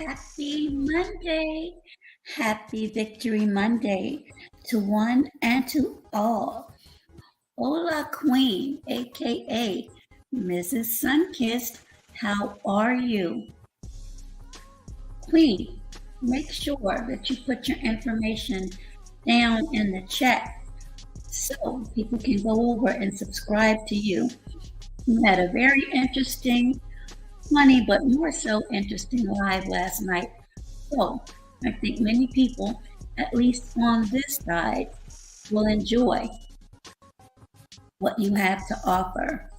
Happy Monday. Happy Victory Monday to one and to all. Hola, Queen, aka Mrs. Sunkissed. How are you? Queen, make sure that you put your information down in the chat so people can go over and subscribe to you. You had a very interesting, funny, but more so interesting live last night. So I think many people, at least on this side, will enjoy what you have to offer.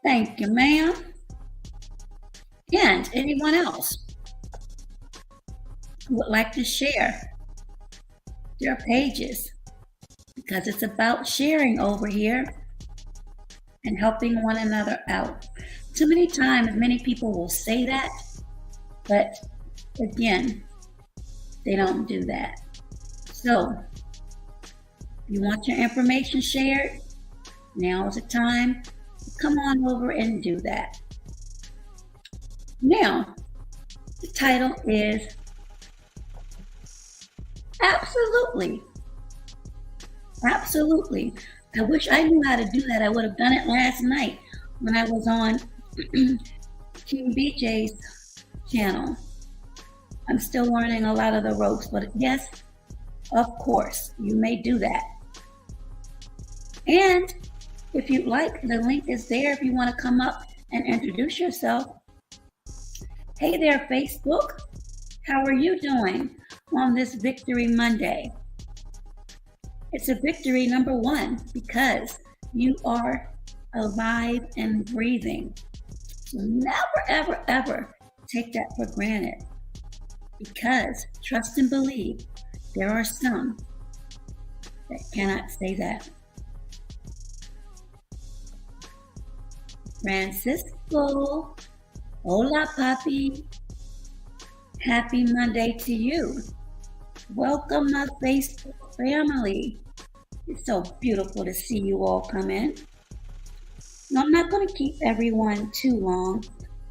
Thank you, ma'am. And anyone else who would like to share their pages, because it's about sharing over here and helping one another out. Too many times, many people will say that, but again, they don't do that. So, if you want your information shared, now is the time to come on over and do that. Now, the title is Absolutely. Absolutely. I wish I knew how to do that. I would have done it last night when I was on King BJ's channel. I'm still learning a lot of the ropes, but yes, of course, you may do that. And if you'd like, the link is there if you want to come up and introduce yourself. Hey there, Facebook. How are you doing on this Victory Monday? It's a victory, number one, because you are alive and breathing. So never, ever, ever take that for granted, because trust and believe, there are some that cannot say that. Francisco, hola, papi. Happy Monday to you. Welcome, my Facebook family. It's so beautiful to see you all come in. Now, I'm not going to keep everyone too long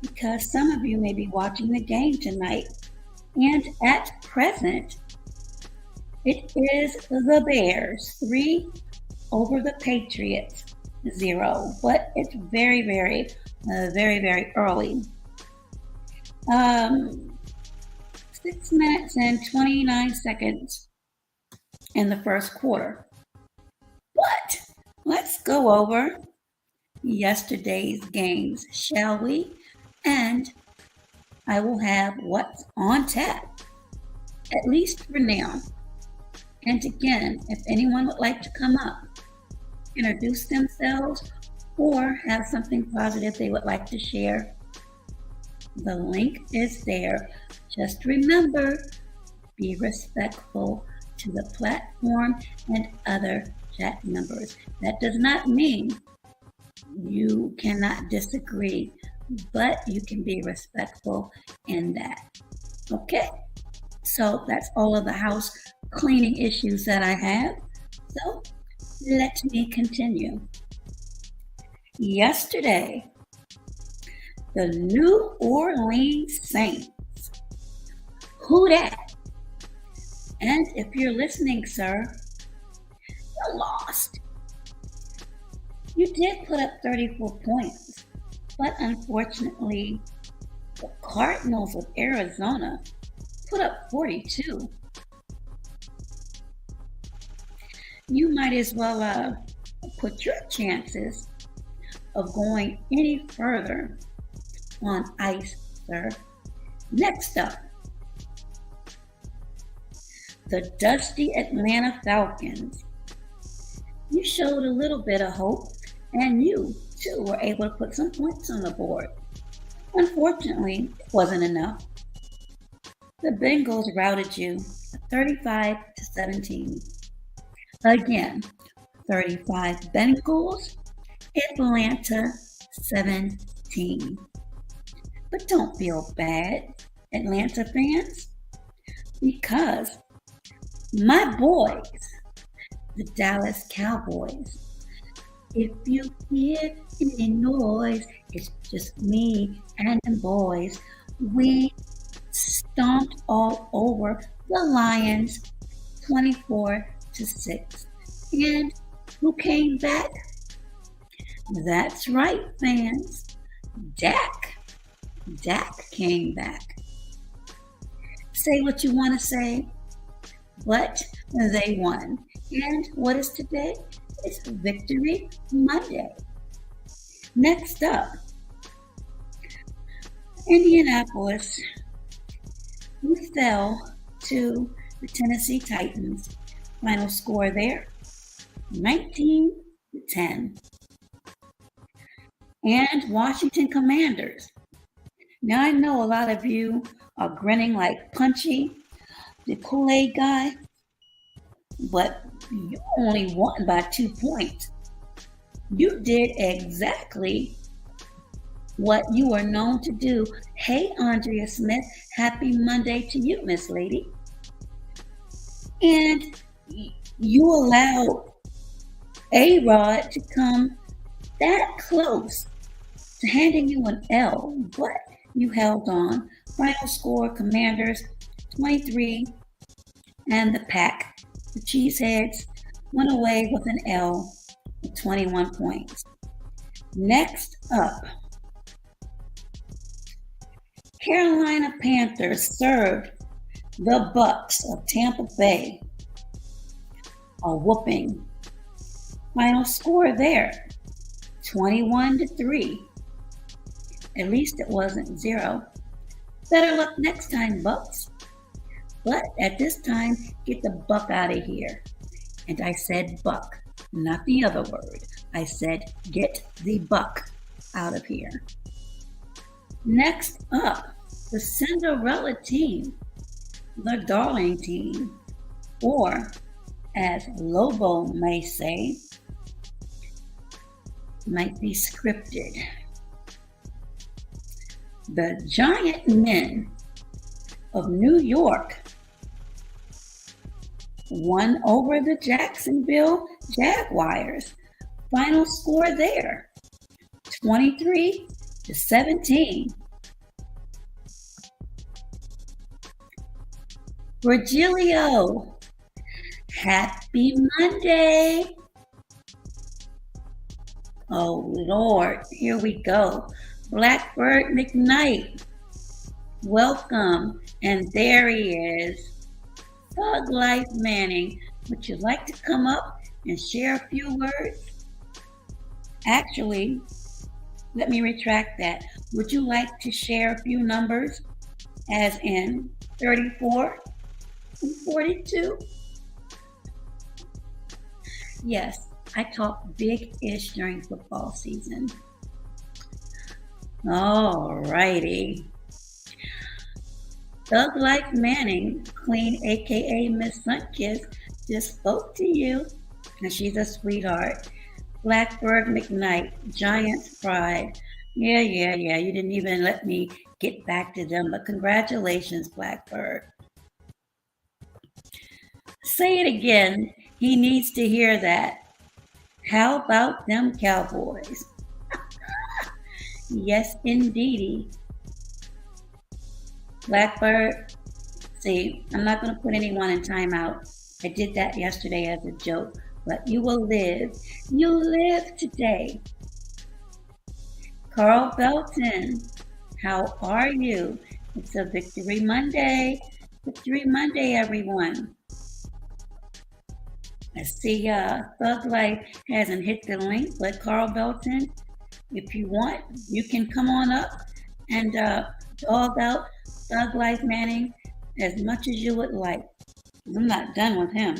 because some of you may be watching the game tonight. And at present, it is the Bears 3 over the Patriots 0. But it's very, very early. 6 minutes and 29 seconds in the first quarter. But let's go over yesterday's games, shall we? And I will have what's on tap, at least for now. And again, if anyone would like to come up, introduce themselves, or have something positive they would like to share, the link is there. Just remember, be respectful to the platform and other chat members. That does not mean you cannot disagree, but you can be respectful in that. Okay? So that's all of the house cleaning issues that I have. So let me continue. Yesterday, the New Orleans Saints. Who dat? And if you're listening, sir, you lost. You did put up 34 points, but unfortunately, the Cardinals of Arizona put up 42. You might as well put your chances of going any further on ice, sir. Next up, the dusty Atlanta Falcons. You showed a little bit of hope, and you, too, were able to put some points on the board. Unfortunately, it wasn't enough. The Bengals routed you 35-17. Again, 35 Bengals, Atlanta 17. But don't feel bad, Atlanta fans, because my boys, the Dallas Cowboys, If you hear any noise, it's just me and them boys. We stomped all over the Lions 24-6. And who came back? That's right, fans. Dak. Dak came back. Say what you want to say, but they won. And what is today? It's Victory Monday. Next up, Indianapolis. We fell to the Tennessee Titans. Final score there, 19-10. And Washington Commanders. Now I know a lot of you are grinning like Punchy, the Kool-Aid guy, but you only won by 2 points. You did exactly what you are known to do. Hey, Andrea Smith, happy Monday to you, Miss Lady. And you allowed A-Rod to come that close to handing you an L, but you held on. Final score, Commanders 23, and the Pack, the Cheeseheads, went away with an L with 21 points. Next up, Carolina Panthers served the Bucks of Tampa Bay a whooping. Final score there, 21-3. At least it wasn't 0. Better luck next time, Bucks. But at this time, get the buck out of here. And I said buck, not the other word. I said get the buck out of here. Next up, the Cinderella team, the darling team, or as Lobo may say, might be scripted. The Giant Men of New York won over the Jacksonville Jaguars. Final score there, 23-17. Virgilio, happy Monday. Oh Lord, here we go. Blackbird McKnight, welcome. And there he is, Thug Life Manning. Would you like to come up and share a few words? Actually, let me retract that. Would you like to share a few numbers, as in 34 and 42? Yes, I talk big-ish during football season. All righty. Thug Life Manning, Queen, aka Miss Sunkist, just spoke to you, and she's a sweetheart. Blackbird McKnight, Giants Pride. Yeah, you didn't even let me get back to them, but congratulations, Blackbird. Say it again. He needs to hear that. How about them Cowboys? Yes, indeedy. Blackbird, see, I'm not going to put anyone in timeout. I did that yesterday as a joke, but you will live. You live today. Carl Belton, how are you? It's a Victory Monday. Victory Monday, everyone. I see Thug Life hasn't hit the link, but Carl Belton, if you want, you can come on up and dog out Thug Life Manning as much as you would like. I'm not done with him.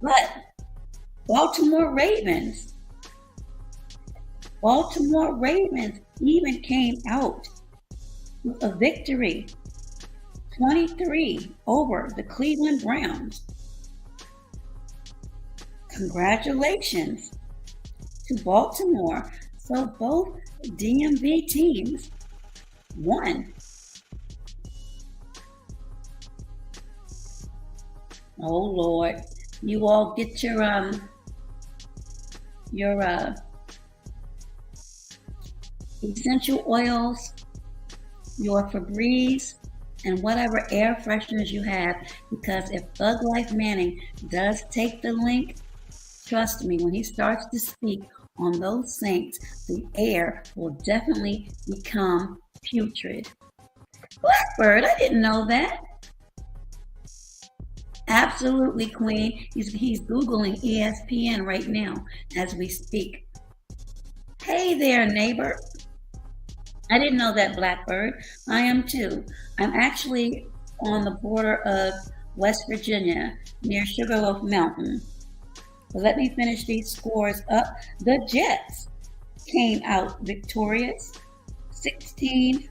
But Baltimore Ravens even came out with a victory, 23 over the Cleveland Browns. Congratulations to Baltimore. So both DMV teams won. Oh Lord, you all get your your essential oils, your Febreze, and whatever air fresheners you have, because if Thug Life Manning does take the link, trust me, when he starts to speak on those saints, the air will definitely become putrid. Blackbird, I didn't know that. Absolutely, Queen. He's Googling ESPN right now as we speak. Hey there, neighbor. I didn't know that, Blackbird. I am too. I'm actually on the border of West Virginia near Sugarloaf Mountain. But let me finish these scores up. The Jets came out victorious, 16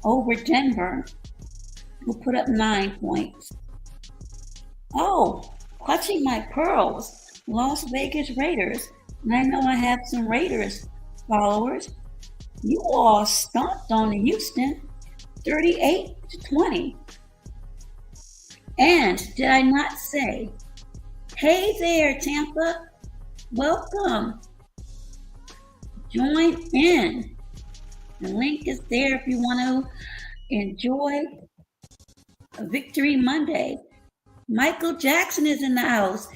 over Denver, who put up 9 points. Oh, clutching my pearls, Las Vegas Raiders. And I know I have some Raiders followers. You all stomped on Houston, 38-20. And did I not say, hey there, Tampa, welcome. Join in. The link is there if you want to enjoy a Victory Monday. Michael Jackson is in the house.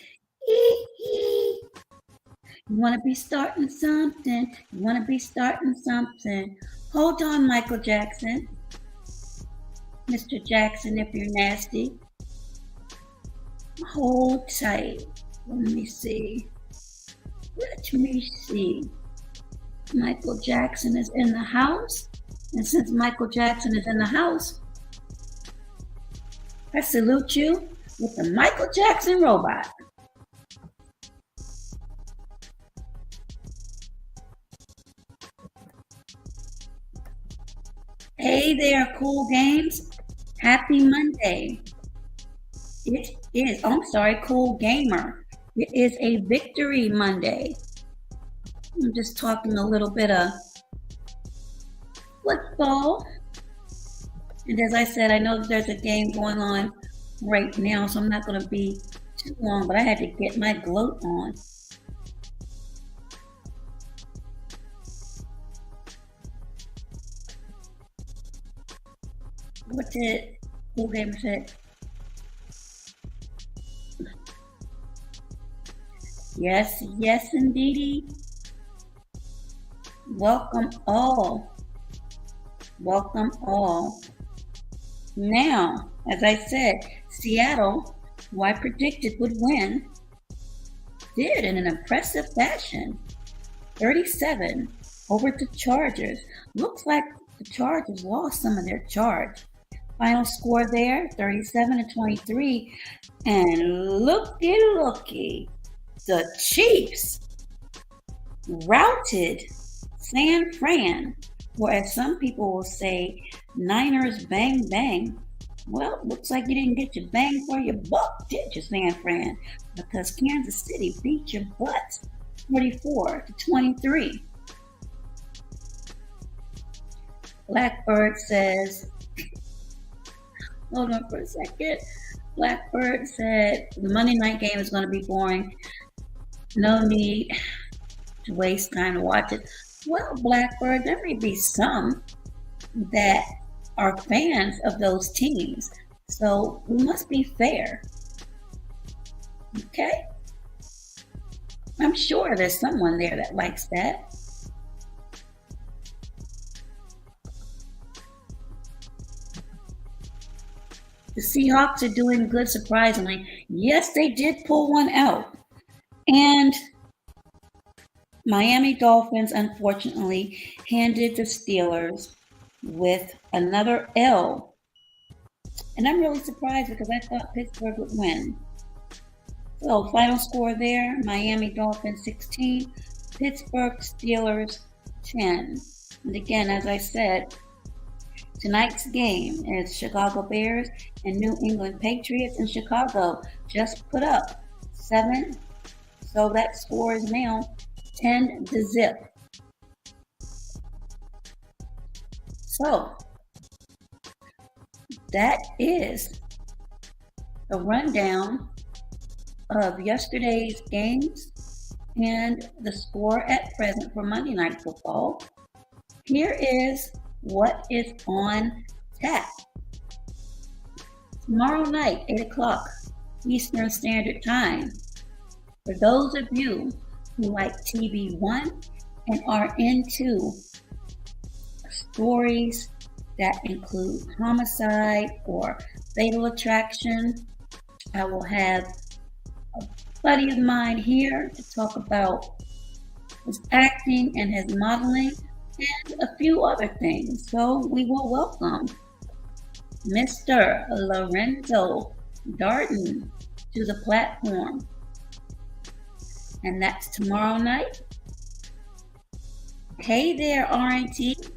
You want to be starting something. You want to be starting something. Hold on, Michael Jackson. Mr. Jackson, if you're nasty. Hold tight. Let me see. Let me see. Michael Jackson is in the house. And since Michael Jackson is in the house, I salute you with the Michael Jackson robot. Hey there, Cool Games. Happy Monday. It is, Cool Gamer. It is a Victory Monday. I'm just talking a little bit of football. And as I said, I know that there's a game going on right now, so I'm not going to be too long, but I had to get my gloat on. What did Cool Gamer say? Yes, yes, indeedy. Welcome all. Welcome all. Now, as I said, Seattle, who I predicted would win, did in an impressive fashion. 37 over the Chargers. Looks like the Chargers lost some of their charge. Final score there, 37-23. And looky, the Chiefs routed San Fran, or as some people will say, Niners bang bang. Well, looks like you didn't get your bang for your buck, did you, San Fran? Because Kansas City beat your butt 44-23. Blackbird says, hold on for a second. Blackbird said the Monday night game is going to be boring. No need to waste time to watch it. Well, Blackbird, there may be some that are fans of those teams. So we must be fair. Okay? I'm sure there's someone there that likes that. The Seahawks are doing good, surprisingly. Yes, they did pull one out. And Miami Dolphins, unfortunately, handed the Steelers with another L. And I'm really surprised because I thought Pittsburgh would win. So, final score there, Miami Dolphins 16, Pittsburgh Steelers 10. And again, as I said, tonight's game is Chicago Bears and New England Patriots in Chicago. Just put up 7. So that score is now 10-0. So that is a rundown of yesterday's games and the score at present for Monday Night Football. Here is what is on tap. Tomorrow night, 8 o'clock Eastern Standard Time. For those of you who like TV One and are into stories that include homicide or fatal attraction, I will have a buddy of mine here to talk about his acting and his modeling and a few other things. So we will welcome Mr. LORENZO DARDEN to the platform. And that's tomorrow night. Hey there, RNT.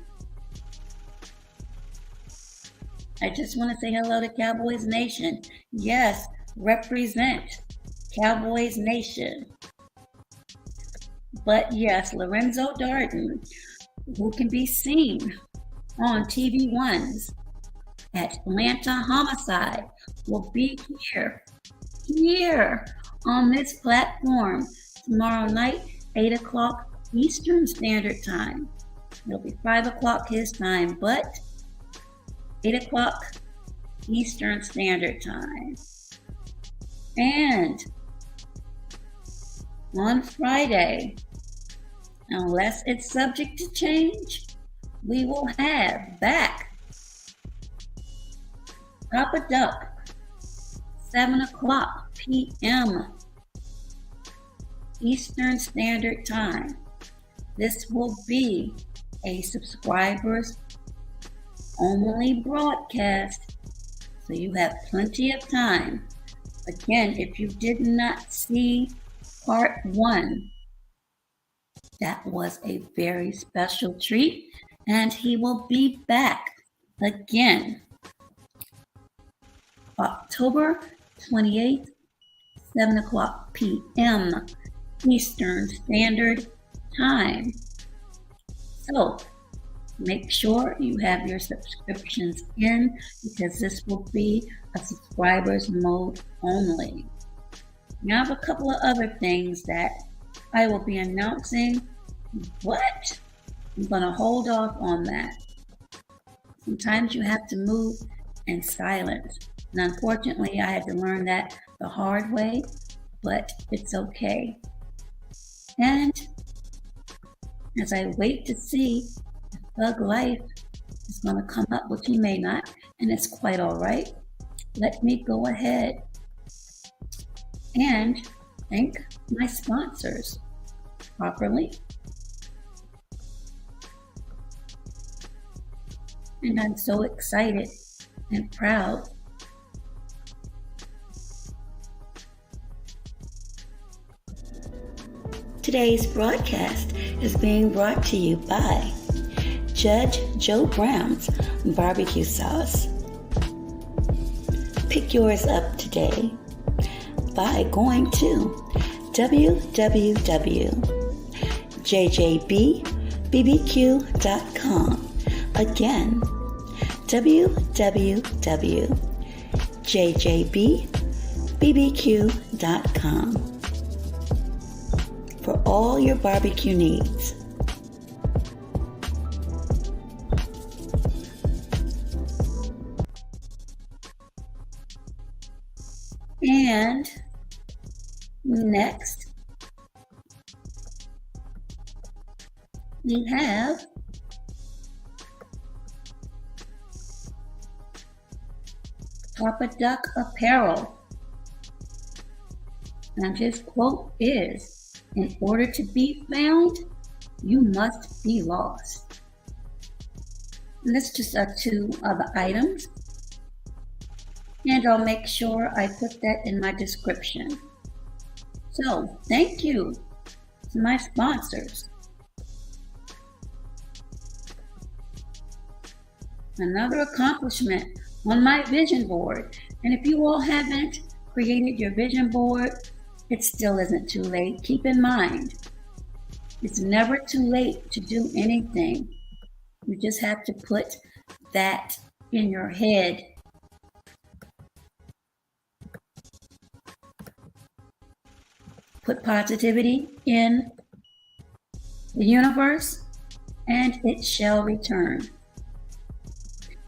I just want to say hello to Cowboys Nation. Yes, represent Cowboys Nation. But yes, LORENZO DARDEN, who can be seen on TV One's Atlanta Homicide, will be here on this platform tomorrow night, 8 o'clock Eastern Standard Time. It'll be 5 o'clock his time, but 8 o'clock Eastern Standard Time. And on Friday, unless it's subject to change, we will have back Papa Duck, 7 o'clock p.m. Eastern Standard Time. This will be a subscribers only broadcast, so you have plenty of time. Again, if you did not see part 1, that was a very special treat, and he will be back again October 28th, 7 o'clock p.m. Eastern Standard Time. So make sure you have your subscriptions in, because this will be a subscribers mode only. Now I have a couple of other things that I will be announcing, but I'm going to hold off on that. Sometimes you have to move in silence. And unfortunately, I had to learn that the hard way, but it's okay. And as I wait to see if Thug Life is going to come up, which he may not, and it's quite all right, let me go ahead and thank my sponsors properly. And I'm so excited and proud. Today's broadcast is being brought to you by Judge Joe Brown's Barbecue Sauce. Pick yours up today by going to www.jjbbbq.com. Again, www.jjbbbq.com for all your barbecue needs. And next, we have Papa Duck Apparel. And his quote is, "In order to be found, you must be lost." And that's just two other items. And I'll make sure I put that in my description. So, thank you to my sponsors. Another accomplishment on my vision board. And if you all haven't created your vision board, it still isn't too late. Keep in mind, it's never too late to do anything. You just have to put that in your head. Put positivity in the universe, and it shall return.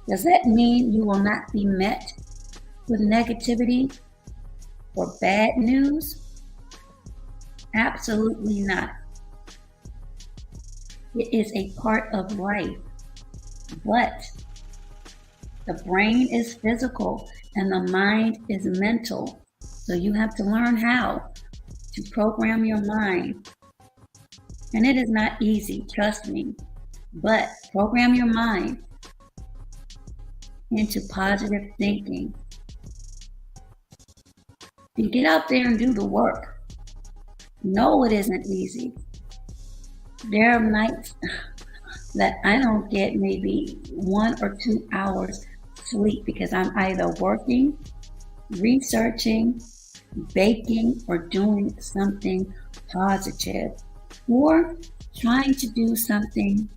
Does that mean you will not be met with negativity or bad news? Absolutely not. It is a part of life, but the brain is physical and the mind is mental. So you have to learn how to program your mind. And it is not easy, trust me, but program your mind into positive thinking. And get out there and do the work. No, it isn't easy. There are nights that I don't get maybe 1 or 2 hours sleep because I'm either working, researching, baking, or doing something positive, or trying to do something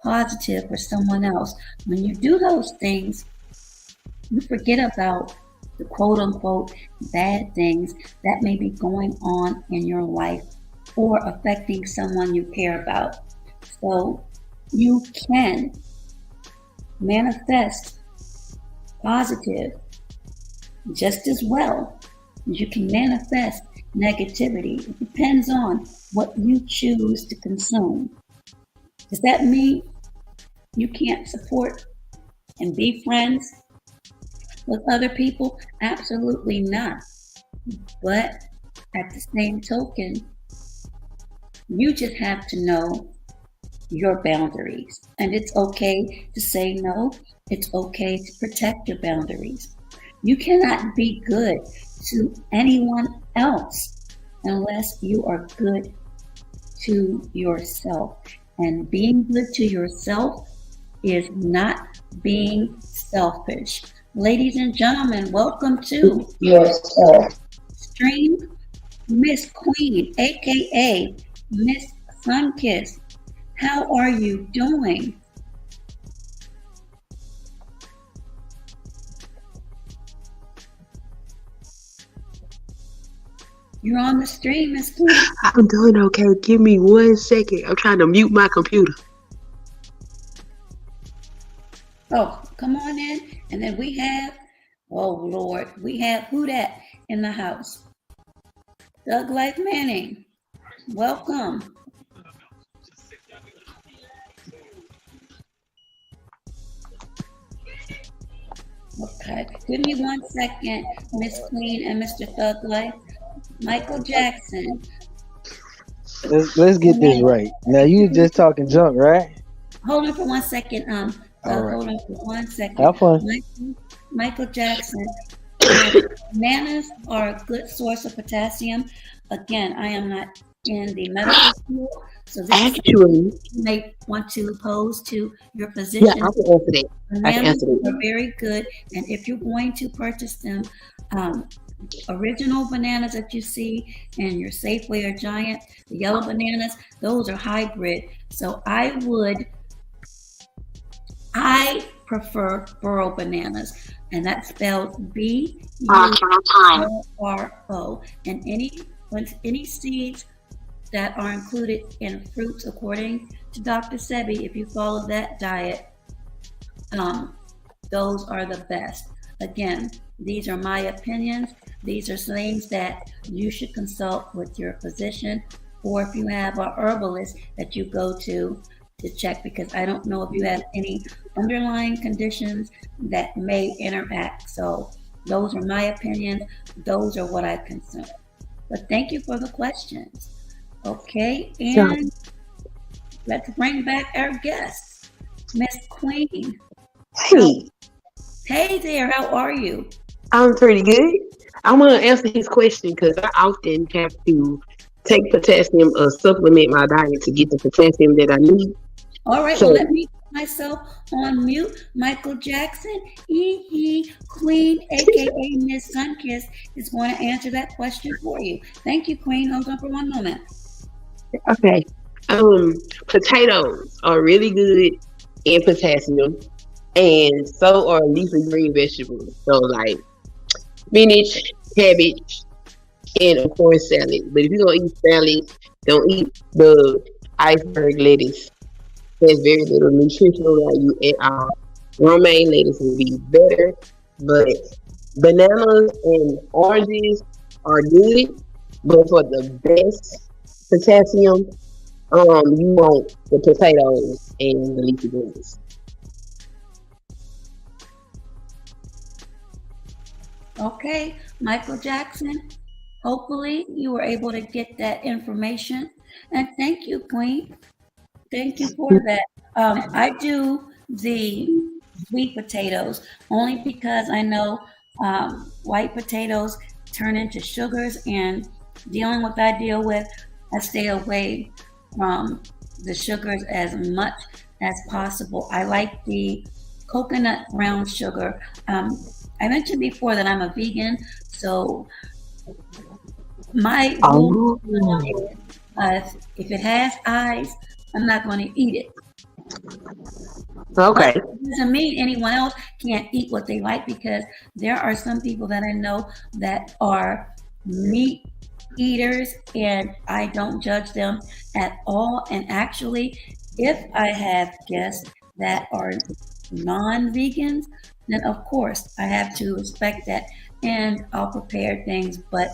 positive for someone else. When you do those things, you forget about the quote-unquote bad things that may be going on in your life or affecting someone you care about. So you can manifest positive just as well as you can manifest negativity. It depends on what you choose to consume. Does that mean you can't support and be friends with other people? Absolutely not. But at the same token, you just have to know your boundaries. And it's okay to say no. It's okay to protect your boundaries. You cannot be good to anyone else unless you are good to yourself. And being good to yourself is not being selfish. Ladies and gentlemen, welcome to yourself. Stream Miss Queen, aka Miss Sunkiss. How are you doing? You're on the stream, Miss Queen. I'm doing okay. Give me 1 second. I'm trying to mute my computer. Oh, come on in. And then we have, oh Lord, we have who that in the house? Doug Life Manning. Welcome. Okay, give me 1 second, Miss Queen and Mr. Thug Life. Michael Jackson. Let's get this right. Now you just talking junk, right? Hold on for 1 second. All right. Hold on for 1 second. Have fun. Michael Jackson. Bananas are a good source of potassium. Again, I am not in the medical field, so this Actually, you may want to pose to your physician. yeah, I can answer that. Bananas are very good, and if you're going to purchase them, original bananas that you see in your Safeway or Giant, the yellow bananas, those are hybrid. So I prefer burro bananas, and that's spelled B-U-R-R-O. And any seeds that are included in fruits, according to Dr. Sebi, if you follow that diet, those are the best. Again, these are my opinions. These are things that you should consult with your physician, or if you have a herbalist that you go to check, because I don't know if you have any underlying conditions that may interact. So those are my opinions. Those are what I consume. But thank you for the questions. Okay, and let's bring back our guest, Miss Queen. Hey. Hey there, how are you? I'm pretty good. I'm going to answer his question because I often have to take potassium or supplement my diet to get the potassium that I need. All right, well, let me put myself on mute. Michael Jackson, Queen, aka Miss Sunkiss, is going to answer that question for you. Thank you, Queen. Hold on for 1 moment. Okay. Potatoes are really good in potassium, and so are leafy green vegetables. So like spinach, cabbage, and of course salad. But if you're gonna eat salad, don't eat the iceberg lettuce. There's very little nutritional value at all. Romaine lettuce would be better, but bananas and oranges are good. But for the best potassium, you want the potatoes and the leafy greens. Okay, Michael Jackson. Hopefully, you were able to get that information. And thank you, Queen. Thank you for that. I do the sweet potatoes only because I know white potatoes turn into sugars, and dealing with I deal with, I stay away from the sugars as much as possible. I like the coconut brown sugar. I mentioned before that I'm a vegan, so my rule is, if it has eyes, I'm not going to eat it. Okay. But it doesn't mean anyone else can't eat what they like, because there are some people that I know that are meat eaters, and I don't judge them at all. And actually, if I have guests that are non-vegans, then of course I have to respect that, and I'll prepare things, but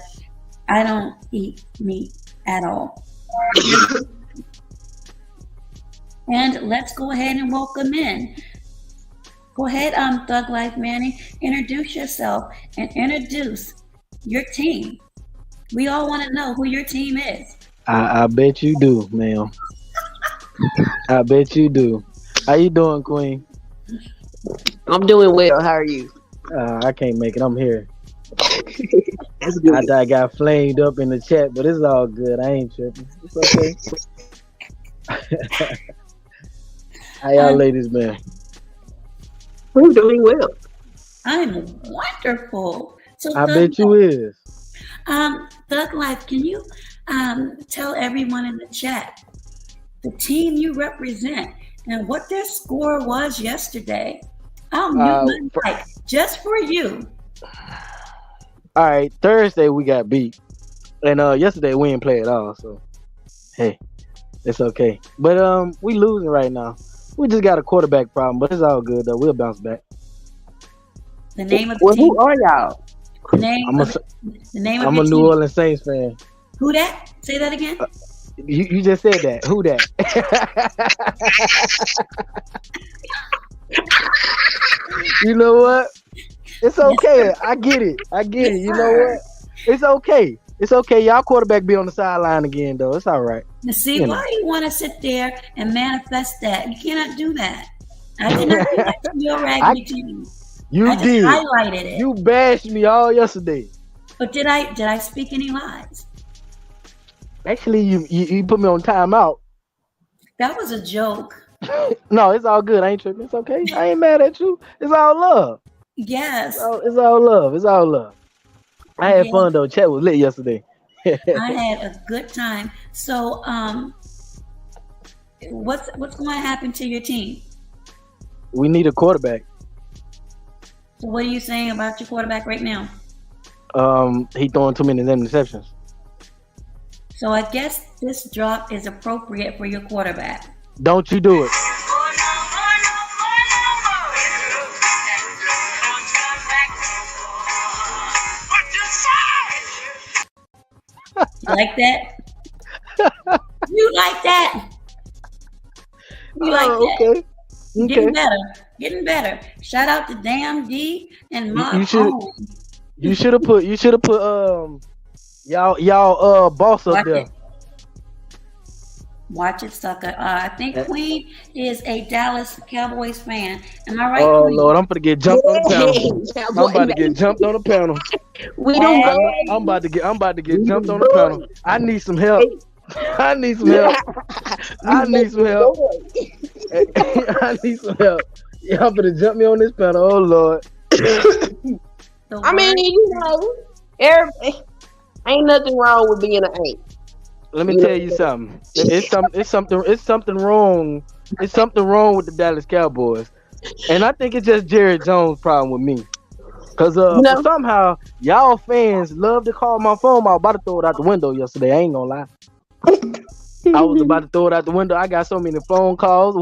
I don't eat meat at all. And let's go ahead and welcome in. Go ahead, Thug Life Manny, introduce yourself and introduce your team. We all want to know who your team is. I bet you do, ma'am. I bet you do. How you doing, Queen? I'm doing well. How are you? I can't make it. I'm here. That's good. I thought I got flamed up in the chat, but it's all good. I ain't tripping. It's okay. How y'all ladies been? I'm doing well. I'm wonderful. So I bet you is. Thug Life, can you tell everyone in the chat the team you represent and what their score was yesterday? I'll mute my mic just for you. All right, Thursday we got beat, and yesterday we didn't play at all. So, hey, it's okay. But we losing right now. We just got a quarterback problem, but it's all good though. We'll bounce back. The name of the team. Who are y'all? The name. I'm a New Orleans Saints fan. Who that? Say that again. You just said that. Who that? You know what? It's okay. I get it. Yes, You know what? It's okay. It's okay. Y'all quarterback be on the sideline again, though. It's all right. Now, see, why do you want to sit there and manifest that? You cannot do that. I did not do that to your raggedy team. You did. Highlighted it. You bashed me all yesterday. But did I speak any lies? Actually, you put me on timeout. That was a joke. No, it's all good. I ain't tripping. It's okay. I ain't mad at you. It's all love. Yes. It's all love. It's all love. I had fun though. Chat was lit yesterday. I had a good time. So, what's going to happen to your team? We need a quarterback. So, what are you saying about your quarterback right now? He throwing too many interceptions. So, I guess this drop is appropriate for your quarterback. Don't you do it. You like that? You like that? You like that? Okay. Getting better. Shout out to Damn D and Mom. You should have put y'all boss up there. Watch it, sucker. I think Queen is a Dallas Cowboys fan. Am I right? Oh Queen? Lord, I'm gonna get jumped on the panel. I'm about to get jumped on the panel. I'm about to get jumped on the panel. I need some help. I need some help. Y'all better jump me on this panel. Oh Lord. I mean, ain't nothing wrong with being an ain't. Let me tell you something. It's something wrong. It's something wrong with the Dallas Cowboys, and I think it's just Jerry Jones' problem with me. Cause for somehow y'all fans love to call my phone. I was about to throw it out the window yesterday. I ain't gonna lie. I was about to throw it out the window. I got so many phone calls. I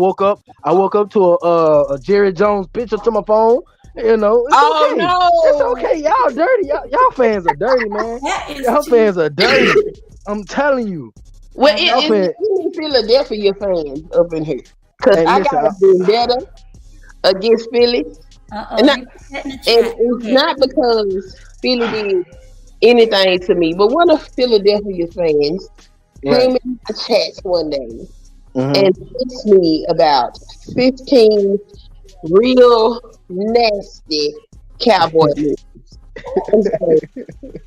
woke up to a Jerry Jones picture to my phone. You know, it's okay. No. It's okay. Y'all dirty. Y'all fans are dirty, man. Y'all fans are dirty. I'm telling you. Well, it's Philadelphia fans up in here. Because I got a vendetta against Philly. And it's not because Philly did anything to me, but one of Philadelphia fans came in my chats one day and text me about 15 real nasty cowboy moves.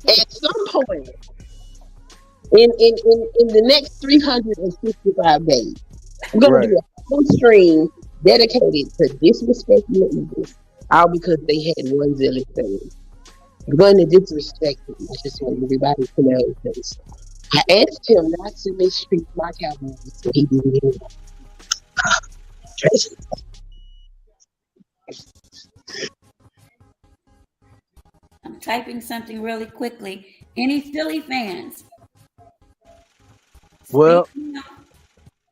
At some point in the next 365 days, I'm going to do a whole stream dedicated to disrespecting the Eagles, all because they had one zealous fan. I'm going to disrespect them. I just want everybody to know this. I asked him not to mistreat my Cowboys, so he didn't. I'm typing something really quickly. Any Philly fans? Well,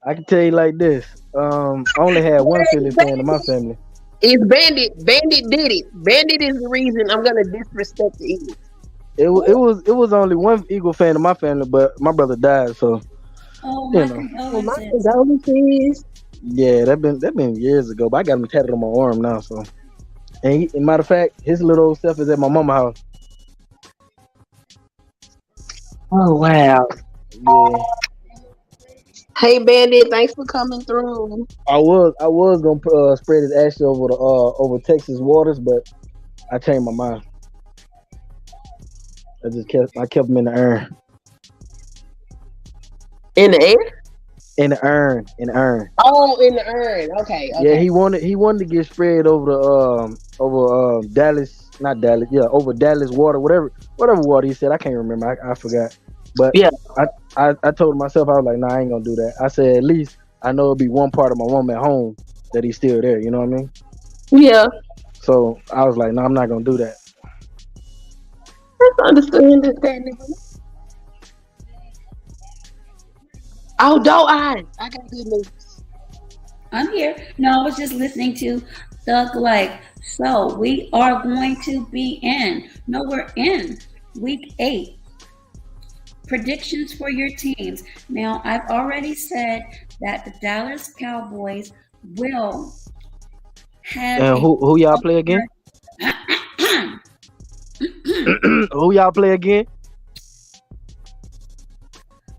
I can tell you like this. I only had one Philly fan in my family. It's Bandit. Bandit did it. Bandit is the reason I'm gonna disrespect the Eagles. It was only one Eagle fan in my family, but my brother died, so my condolences. Yeah, that been years ago, but I got him tatted on my arm now. So, and matter of fact, his little old stuff is at my mama's house. Oh wow! Yeah. Hey Bandit, thanks for coming through. I was gonna spread his ashes over Texas waters, but I changed my mind. I kept him in the urn. In the air? In the urn. Oh, in the urn. Okay. Yeah, he wanted to get spread over Dallas, not Dallas. Yeah, over Dallas water, whatever water he said. I can't remember. I forgot. But yeah, I told myself, I was like, nah, I ain't gonna do that. I said, at least I know it'll be one part of my woman at home that he's still there. You know what I mean? Yeah. So I was like, no, I'm not gonna do that. That's understandable. Oh, Doe Eyes, I got good news. I'm here. No, I was just listening to Thug Life. So we are going to be in. No, we're in week 8. Predictions for your teams. Now, I've already said that the Dallas Cowboys will have. And who y'all play again? Who y'all play again?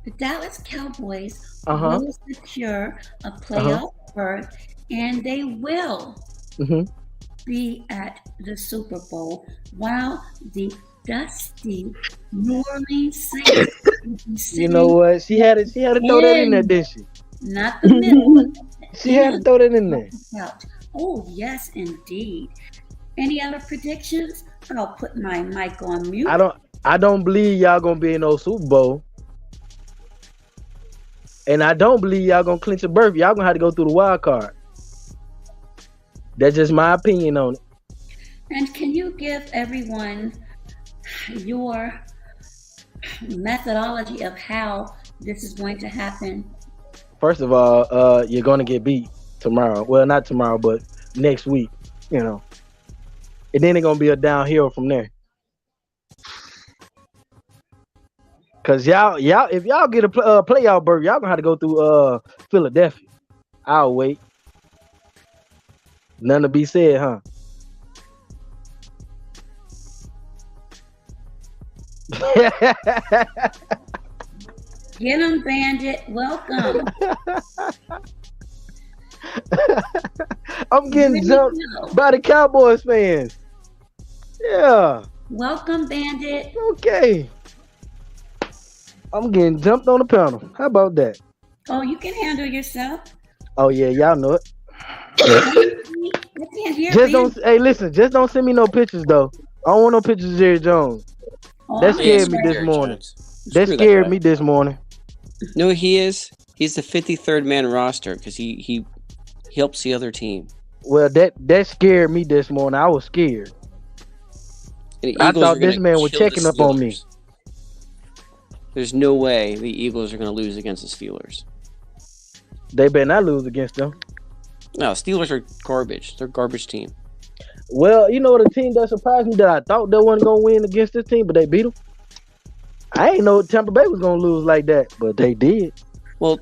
The Dallas Cowboys will secure a playoff berth, and they will be at the Super Bowl, while the dusty New Orleans Saints. You know what? She had to throw that in there, didn't she? Not the middle. She had to throw that in there. Oh yes, indeed. Any other predictions? I'll put my mic on mute. I don't believe y'all gonna be in no Super Bowl. And I don't believe y'all gonna clinch a berth. Y'all gonna have to go through the wild card. That's just my opinion on it. And can you give everyone your methodology of how this is going to happen? First of all, you're gonna get beat tomorrow. Well, not tomorrow, but next week. You know, and then it's gonna be a downhill from there. Cause y'all, if y'all get a playoff berth, y'all gonna have to go through Philadelphia. I'll wait. Nothing to be said, huh? Get 'em, Bandit. Welcome. I'm getting jumped by the Cowboys fans. Yeah. Welcome, Bandit. Okay. I'm getting jumped on the panel. How about that? Oh, you can handle yourself. Oh yeah, y'all know it. I can't hear listen, just don't send me no pictures though. I don't want no pictures of Jerry Jones. That scared me this morning. That scared me this morning. No, he is. He's the 53rd man roster because he helps the other team. Well, that scared me this morning. I was scared. And the I Eagles thought are gonna this man was kill the checking up on me. Steelers. There's no way the Eagles are going to lose against the Steelers. They better not lose against them. No, Steelers are garbage. They're a garbage team. Well, you know what a team that surprised me that I thought they weren't gonna win against this team, but they beat them. I ain't know Tampa Bay was gonna lose like that, but they did. Well,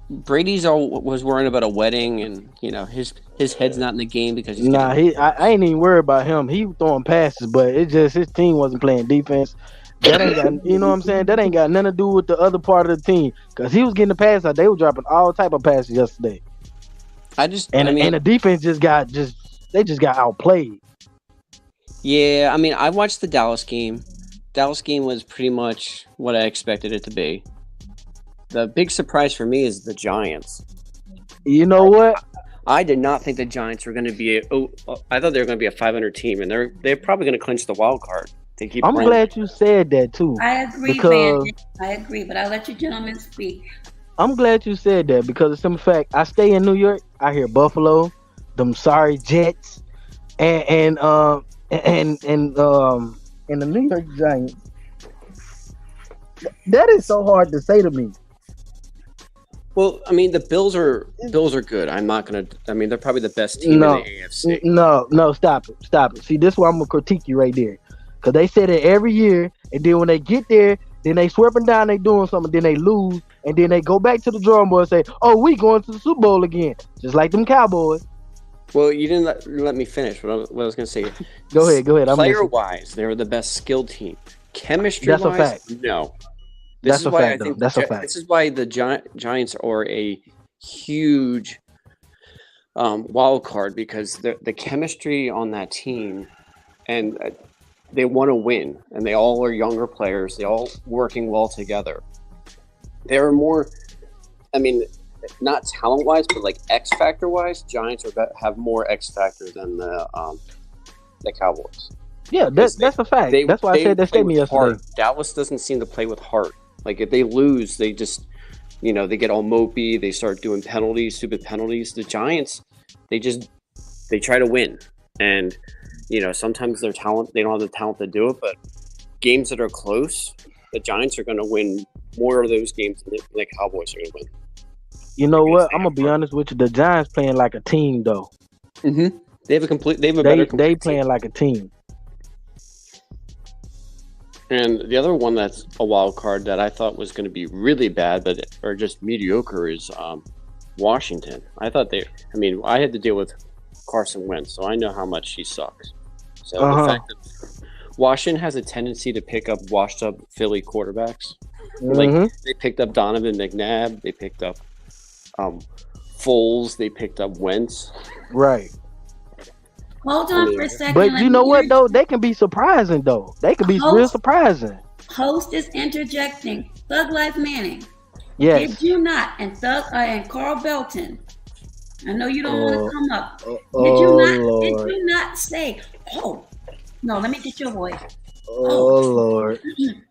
Brady's was worrying about a wedding, and his head's not in the game because he's I ain't even worried about him. He was throwing passes, but it's just his team wasn't playing defense. That ain't got, you know what I'm saying? That ain't got nothing to do with the other part of the team because he was getting the pass out. They were dropping all type of passes yesterday. And the defense just got outplayed. Yeah, I mean, I watched the Dallas game. Dallas game was pretty much what I expected it to be. The big surprise for me is the Giants. You know what? I did not think the Giants were going to be. I thought they were going to be a 500 team, and they're probably going to clinch the wild card. I'm glad you said that too. I agree, man. I agree, but I'll let you gentlemen speak. I'm glad you said that because, as a fact, I stay in New York. I hear Buffalo, them sorry Jets, and the New York Giants. That is so hard to say to me. Well, I mean, the Bills are good. I'm not gonna. I mean, they're probably the best team in the AFC. No, stop it. See, this is why I'm gonna critique you right there, because they say that every year, and then when they get there, then they sweeping down, they doing something, then they lose, and then they go back to the drawing board and say, "Oh, we going to the Super Bowl again," just like them Cowboys. Well, you didn't let me finish what I was gonna say. Go ahead. Player-wise, they're the best skilled team. Chemistry-wise, that's a fact. No. That's a fact. This is why the Giants are a huge wild card, because the chemistry on that team, and they want to win, and they all are younger players. They all working well together. They're more, I mean, not talent-wise, but like X-factor-wise, Giants have more X-factor than the Cowboys. Yeah, that's a fact. That's why I said that statement yesterday. Heart. Dallas doesn't seem to play with heart. Like, if they lose, they just, they get all mopey. They start doing stupid penalties. The Giants, they try to win. And, sometimes their talent, they don't have the talent to do it. But games that are close, the Giants are going to win more of those games than the Cowboys are going to win. You know what? I'm going to be honest with you. The Giants playing like a team, though. Mm-hmm. They playing like a team. And the other one that's a wild card that I thought was going to be really bad, or just mediocre, is Washington. I had to deal with Carson Wentz, so I know how much he sucks. So the fact that Washington has a tendency to pick up washed-up Philly quarterbacks. Mm-hmm. Like, they picked up Donovan McNabb, they picked up Foles, they picked up Wentz. Right. Hold on for a second. But you know what, though? They can be surprising, though. They can be real surprising. Host is interjecting. Thug Life Manning. Yes. Did you not? And Carl Belton. I know you don't want to come up. Did you not say, oh, no, let me get your voice. Oh, Lord.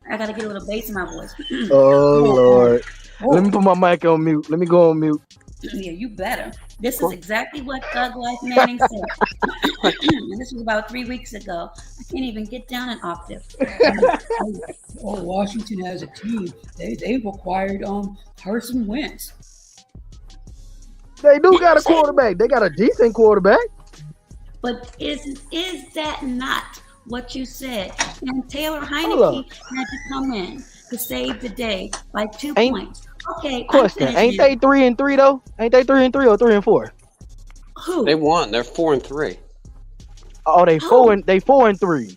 I got to get a little bass in my voice. Lord. Let me put my mic on mute. Let me go on mute. Yeah, you better. This is exactly what Thug Life Manning said. And this was about 3 weeks ago. I can't even get down an octave. Washington has a team. They've acquired Carson Wentz. They do got a quarterback. They got a decent quarterback. But is that not what you said? And Taylor Heineke had to come in to save the day by 2 points. Okay. Question: ain't they 3-3 though? Ain't they 3-3 or 3-4? Who? They won. They're 4-3. Oh, they 4-3.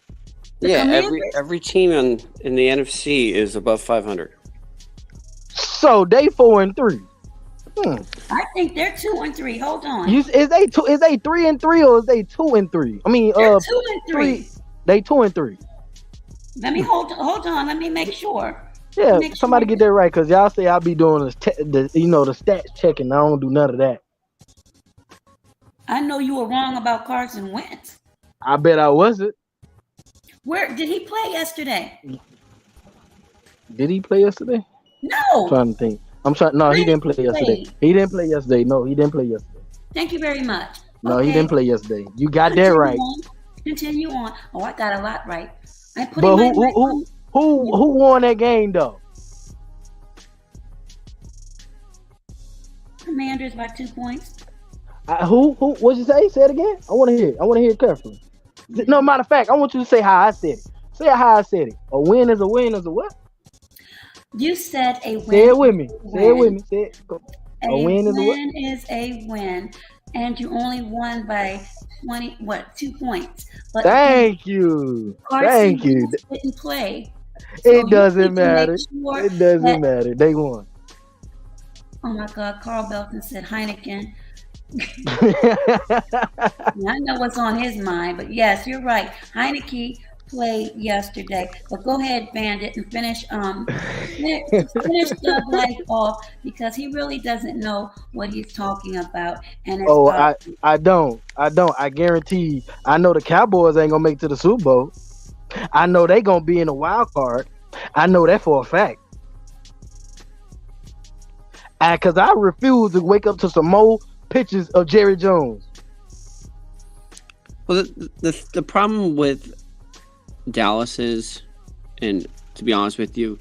Yeah, every team in the NFC is above 500. So they 4-3. I think they're 2-3. Hold on. Is they 3-3 or is they 2-3? I mean, they're 2-3. They 2-3. Let me hold on. Let me make sure. Yeah, somebody get that right, because y'all say I'll be doing the stats checking. I don't do none of that. I know you were wrong about Carson Wentz. I bet I wasn't. Where did he play yesterday? Did he play yesterday? No. I'm trying to think. No, he didn't play yesterday. He didn't play yesterday. No, he didn't play yesterday. Thank you very much. No, he didn't play yesterday. You got that right. Continue on. Oh, I got a lot right. I put But who won that game though? Commanders by 2 points. Who? What'd you say? Say it again. I want to hear it. I want to hear it carefully. No, matter of fact, I want you to say how I said it. Say it how I said it. A win is a win is a what? You said a win. Say it with me. Say it with me. Say it. A win is a what? Is a win, and you only won by 2 points. But Thank you. Thank you. Didn't play. So it doesn't matter. It doesn't matter. They won. Oh my God! Carl Belton said Heineken. I know what's on his mind, but yes, you're right. Heineke played yesterday. But go ahead, Bandit, and finish Doug Life off, because he really doesn't know what he's talking about. And I don't. I guarantee. I know the Cowboys ain't gonna make it to the Super Bowl. I know they gonna be in the wild card. I know that for a fact. Because I refuse to wake up to some more pictures of Jerry Jones. Well, the problem with Dallas is, and to be honest with you,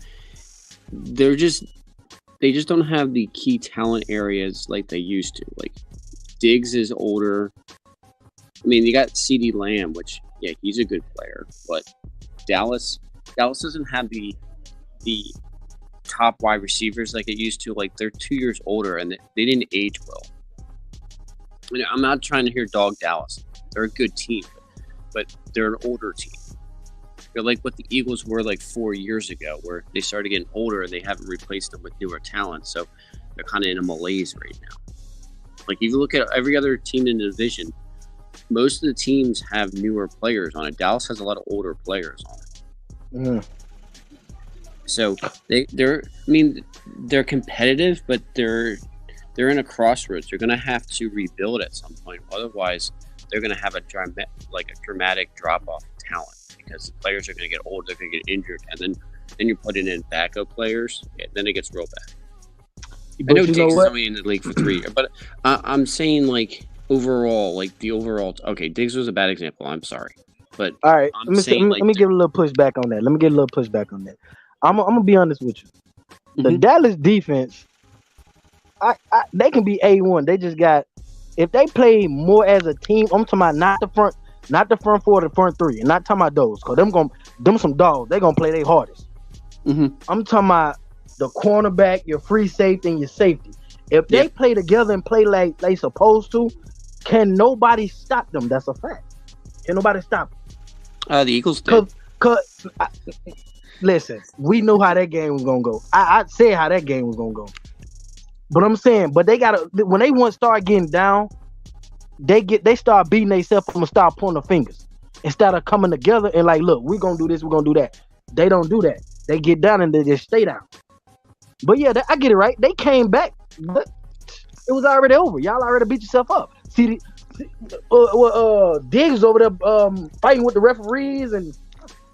they just don't have the key talent areas like they used to. Like Diggs is older. I mean, you got CeeDee Lamb, which he's a good player, but Dallas doesn't have the top wide receivers like it used to. Like they're 2 years older and they didn't age well. I'm not trying to hear dog Dallas. They're a good team, but they're an older team. They're like what the Eagles were like 4 years ago, where they started getting older and they haven't replaced them with newer talent. So they're kind of in a malaise right now. Like if you look at every other team in the division, most of the teams have newer players on it. Dallas has a lot of older players on it. Mm. So they're competitive, but they're in a crossroads. They're going to have to rebuild at some point. Otherwise, they're going to have a dramatic drop off of talent, because the players are going to get old, they're going to get injured, and then you're putting in backup players. Then it gets real bad. But I know Diggs is only in the league for 3 years, but I'm saying like overall, like the overall. Okay, Diggs was a bad example. I'm sorry, but all right. Let me give a little pushback on that. I'm gonna be honest with you. The Dallas defense, they can be A1. They just got, if they play more as a team. I'm talking about not the front four, the front three, and not talking about those, because them some dogs. They gonna play their hardest. I'm talking about the cornerback, your free safety, and your safety. If they play together and play like they supposed to, can nobody stop them? That's a fact. Can nobody stop them? The Eagles did. Listen, we knew how that game was gonna go. I said how that game was gonna go. But I'm saying, but they gotta, when they want to start getting down, they start beating themselves up and start pointing the fingers instead of coming together and like, look, we're gonna do this, we're gonna do that. They don't do that. They get down and they just stay down. But yeah, I get it right. They came back, but it was already over. Y'all already beat yourself up. See, Diggs over there fighting with the referees and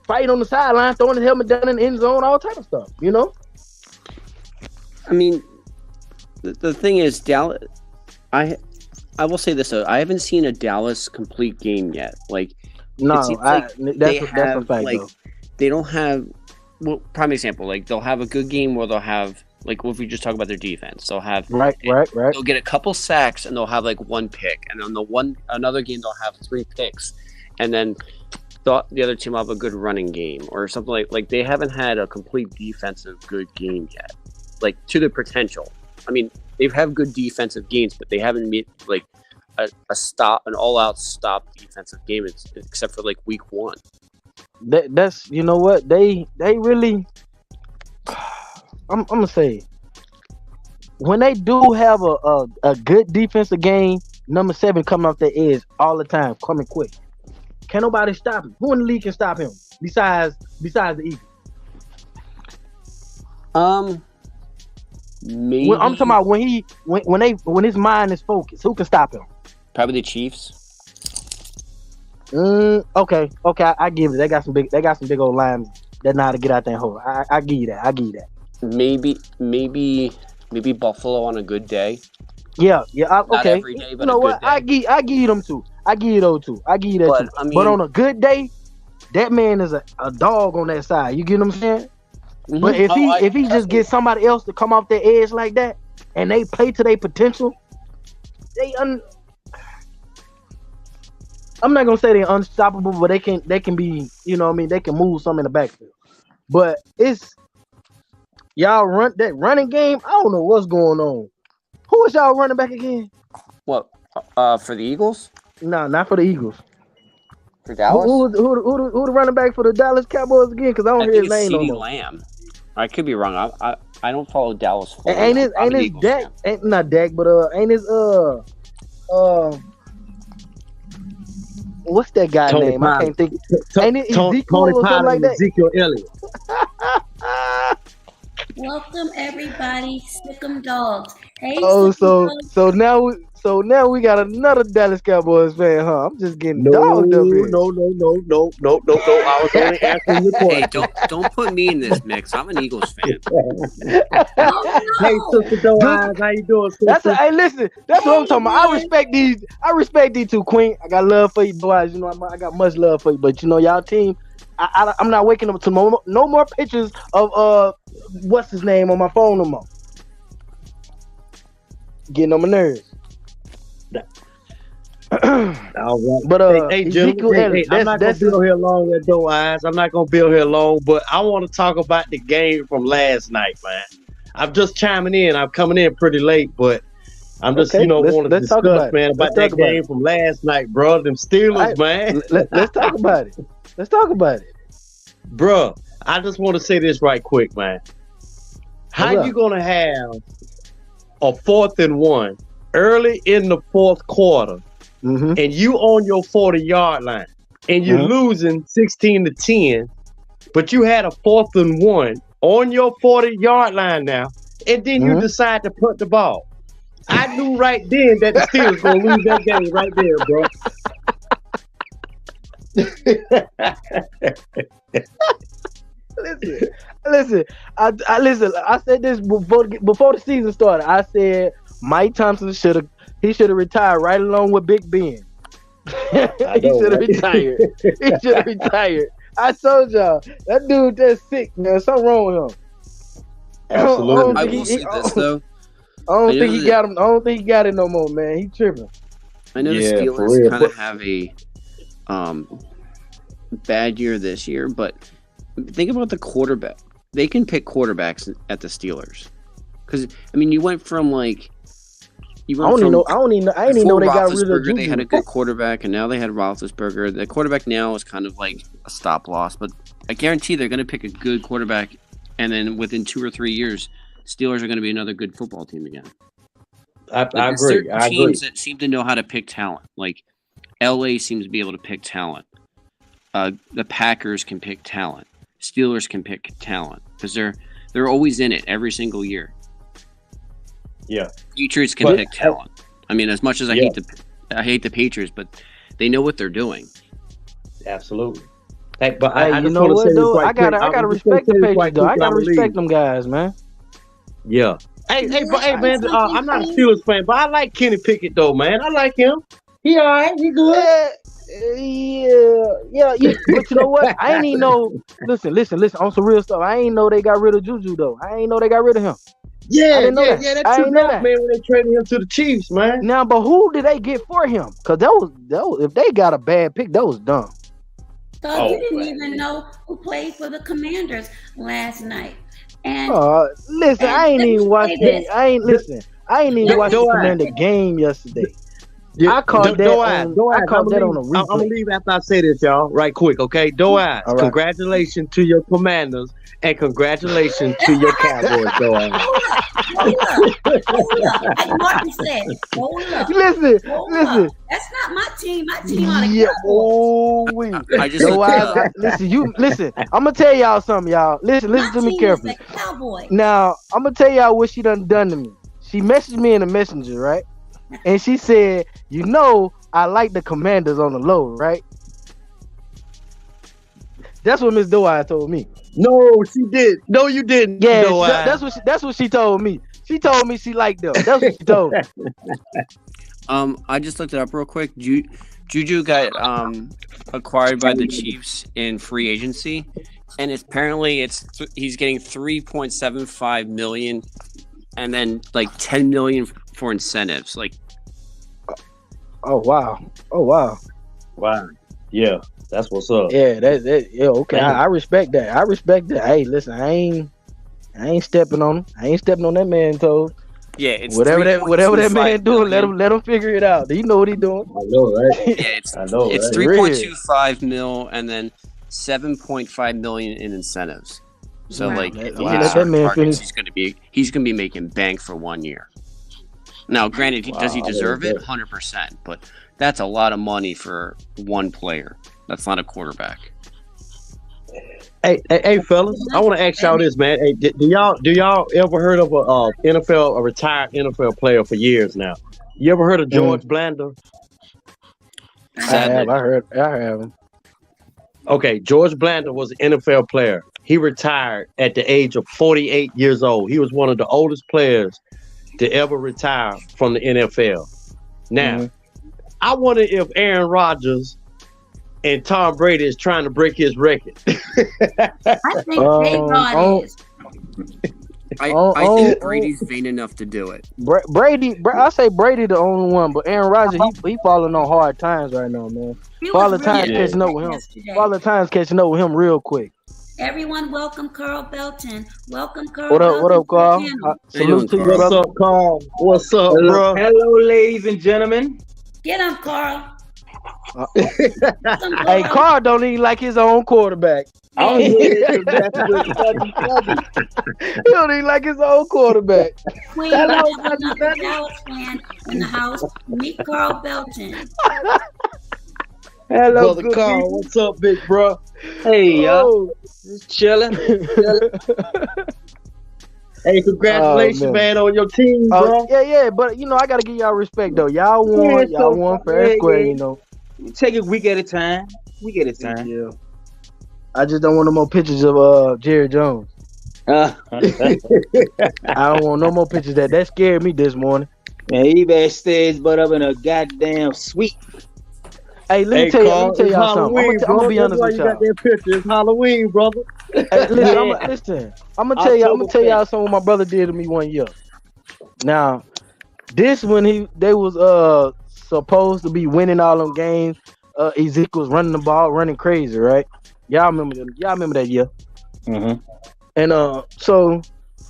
fighting on the sideline, throwing his helmet down in the end zone, all type of stuff, you know? I mean, the thing is, Dallas, I will say this, though. I haven't seen a Dallas complete game yet. Like, that's a fact, like, though. They don't have, well, prime example, like, they'll have a good game where they'll have, like, if we just talk about their defense, they'll have, right. They'll get a couple sacks and they'll have, like, 1 pick. And then another game, they'll have 3 picks. And then the other team will have a good running game or something like they haven't had a complete defensive good game yet, like to the potential. I mean, they have good defensive games, but they haven't made like an all-out stop defensive game except for like week 1. That's, you know what, they really, I'm gonna say, when they do have a good defensive game, number 7 coming off the edge all the time, coming quick. Can nobody stop him? Who in the league can stop him besides the Eagles? Maybe. I'm talking about when his mind is focused. Who can stop him? Probably the Chiefs. Okay. I give it. They got some big old linemen that know how to get out that hole. I give you that. Maybe Buffalo on a good day. Yeah. Not Okay. every day, but you know a good what? day. I give you them two. I give you those two. I give you that But, too. I mean, but on a good day, that man is a dog on that side. You get what I'm saying? mhm. But if Oh, he just gets somebody else to come off their edge like that, and they play to their potential, I'm not gonna say they're unstoppable, but they can be, you know what I mean, they can move some in the backfield. But it's y'all run that running game. I don't know what's going on. Who is y'all running back again? what? For the Eagles? No, not for the Eagles. For Dallas? Who the running back for the Dallas Cowboys again? Because I don't I hear think his it's name no CeeDee more. Lamb. I could be wrong. I don't follow Dallas fully. Ain't I'm an his Eagles Dak? fan. Ain't not Dak, but ain't his what's that guy Tony name? I can't think. Ain't it Tony Ezekiel or something Pollard like and that? Ezekiel Elliott. Welcome everybody, Sick'em Dogs. Hey, Oh, Sick'em Dogs. so now we got another Dallas Cowboys fan, huh? I'm just getting No. dogged up here. I was only answering your Hey, question. don't put me in this mix. I'm an Eagles fan. Oh, Hey, no. Sister Doe Eyes, how you doing, sister? Hey, listen, that's what I'm talking about. Hey, I respect these two, Queen. I got love for you, boys. You know, I got much love for you, but you know, y'all team. I'm not waking up to no more pictures of what's his name on my phone no more. Getting on my nerves. All right. But hey, Ezekiel gentlemen, Elliott, I'm not gonna build here long at Doe Eyes. I'm not gonna build here long, but I want to talk about the game from last night, man. I'm just chiming in. I'm coming in pretty late, but I'm just, okay. want to Let's talk discuss, about it. man, Let's about talk that about game it. from last night, bro. Them Steelers, All right, man. let's talk about it. Let's talk about it. Bruh, I just want to say this right quick, man. How What's you up? gonna have a 4th and 1 early in the fourth quarter, Mm-hmm. and you on your 40-yard line, and you're losing 16-10, but you had a 4th and 1 on your 40-yard line now, and then you decide to punt the ball. I knew right then that the Steelers gonna lose that game right there, bro. Listen. I said this before the season started. I said Mike Thompson should have retired right along with Big Ben. He should have retired. He should have retired. I told y'all that dude that's sick, man. Something wrong with him. Absolutely. I will say this though. I don't think he got him. I don't think he got it no more, man. He tripping. I know the Yeah, for Steelers real. kind of have a bad year this year, but think about the quarterback. They can pick quarterbacks at the Steelers because you went from like I didn't even know they got rid of Juju. They had a good quarterback, and now they had Roethlisberger. The quarterback now is kind of like a stop loss, but I guarantee they're going to pick a good quarterback, and then within 2 or 3 years, Steelers are going to be another good football team again. I agree. Certain teams that seem to know how to pick talent, like LA seems to be able to pick talent. The Packers can pick talent. Steelers can pick talent because they're always in it every single year. Yeah. Patriots can pick talent. As much as I hate the Patriots, but they know what they're doing. Absolutely. Hey, but I you know what though? I gotta respect the Patriots though. I gotta respect them guys, man. Yeah. Hey, man. I'm not a Steelers fan, but I like Kenny Pickett though, man. I like him. He all right. He good. Yeah. But you know what? I ain't even know. Listen. On some real stuff, I ain't know they got rid of Juju though. I ain't know they got rid of him. Yeah, That's true, man. When they traded him to the Chiefs, man. Now, but who did they get for him? Because that was if they got a bad pick, that was dumb. So you didn't even know who played for the Commanders last night. And listen, I ain't even watched that. I ain't even watched the Commander game yesterday. Yeah, I caught that on a replay. I'm gonna leave after I say this, y'all, right quick, okay? Doe Eyes, right. Congratulations to your Commanders and congratulations to your Cowboys, Doe Eyes. Hold up. Like Martin said, hold up. Listen. That's not my team. My team are the Yeah, Cowboys. I just listen. I'm gonna tell y'all something, y'all. Listen to me carefully. Now, I'm gonna tell y'all what she done to me. She messaged me in the messenger, right? And she said, I like the Commanders on the low, right? That's what Miss Doe told me. No, she did. No, you didn't. Yeah, no, that's what she told me. She told me she liked them. That's what she told me. I just looked it up real quick. Juju got acquired by the Chiefs in free agency, and apparently he's getting $3.75 million, and then like $10 million for incentives. Like, oh wow. Wow. Yeah, that's what's up. Yeah, yeah, okay. I respect that. Hey, listen, I ain't stepping on him. I ain't stepping on that man's toes. Yeah, it's whatever that man doing, let him figure it out. Do you know what he's doing? I know, right? Yeah, it's 3.25 mil and then 7.5 million in incentives. So like, if he hits certain targets, he's gonna be making bank for 1 year. Now, granted, does he deserve it? 100%, but that's a lot of money for one player. That's not a quarterback. Hey, fellas, I want to ask y'all this, man. Hey, do y'all ever heard of a retired NFL player for years now? You ever heard of George Blanda? I have him. Okay, George Blanda was an NFL player. He retired at the age of 48 years old. He was one of the oldest players to ever retire from the NFL. Now, I wonder if Aaron Rodgers and Tom Brady is trying to break his record. I think J-Rod is. I think Brady's vain enough to do it. Brady, I say Brady the only one, but Aaron Rodgers, he falling on hard times right now, man. All the time catching up with him. All the times catching up with him real quick. Everyone, welcome Carl Belton. Welcome, Carl. What up, Carl? Salute to you, brother. What's up, Carl? What's up, bro? Hello, ladies and gentlemen. Get him, Carl. Hey, Carl don't even like his own quarterback. He don't even like his own quarterback. Queen, another Dallas fan in the house. Meet Carl Belton. Hello, brother Carl. People. What's up, big bro? Hey, y'all. Just chilling. Hey, congratulations, man, on your team, bro. Yeah, but I gotta give y'all respect though. Y'all won fair and square, You take it week at a time. Yeah. I just don't want no more pictures of Jerry Jones. I don't want no more pictures. That scared me this morning. Man, he better stay his butt up in a goddamn suite. Hey, let me tell y'all something. I'm gonna be honest with y'all. Got that picture. It's Halloween, brother. Hey, listen, I'm gonna tell y'all something my brother did to me one year. Now, this when they was supposed to be winning all them games. Ezekiel was running the ball, running crazy, right? Y'all remember that year? Mm-hmm. And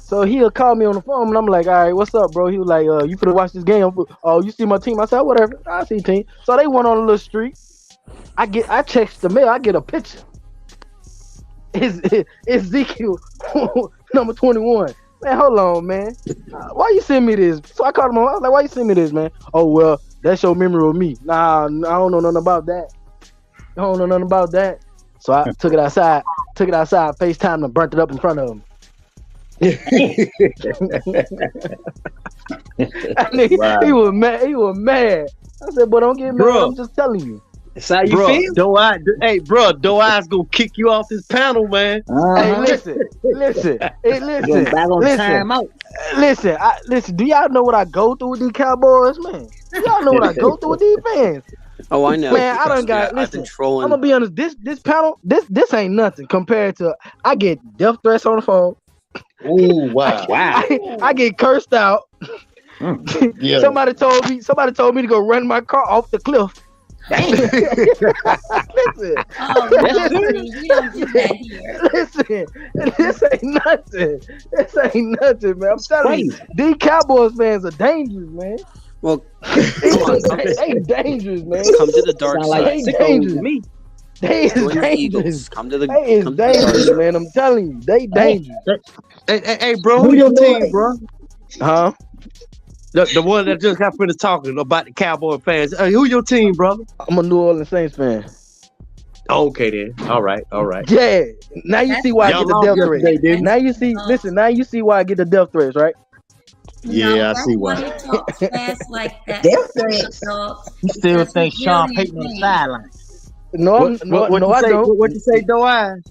so he'll call me on the phone, and I'm like, all right, what's up, bro? He was like, you finna watch this game? Oh, you see my team? I said, whatever, I see team. So they went on a little streak. I check the mail, I get a picture. It's Ezekiel, number 21. Man, hold on, man. Why you send me this? So I called him. I was like, why you send me this, man? Oh, well, that's your memory of me. Nah, I don't know nothing about that. So I took it outside, FaceTime and burnt it up in front of him. Wow. He was mad. I said, but don't get mad, I'm just telling you. That's how you feel? Doai's gonna kick you off this panel, man. Hey, listen. Back on time out. Listen. Do y'all know what I go through with these Cowboys, man? Do y'all know what I go through with these fans? Oh, I know. Man, I done got. Listen, I'm gonna be honest. This panel, this ain't nothing compared to. I get death threats on the phone. Oh wow! I get cursed out. Yeah. Somebody told me to go run my car off the cliff. Listen. Oh, no, we don't do that here. Listen, this ain't nothing, man. I'm telling you, these Cowboys fans are dangerous, man. Well, they dangerous, man. Come to the dark side. They dangerous. Me. They is dangerous. Come to the. They is dangerous, man. I'm telling you, they dangerous. Hey, bro, who your team, bro? Huh? The one that just got finished talking about the Cowboy fans. Hey, who your team, brother? I'm a New Orleans Saints fan. Okay, then. All right. Yeah. Now you see why I get the death threats. Now you see. Listen. Now you see why I get the death threats, right? Yeah, I see why. He talks fast like that. Death threats. You still think Sean Payton on the sideline? No, I don't. What you say, Doai?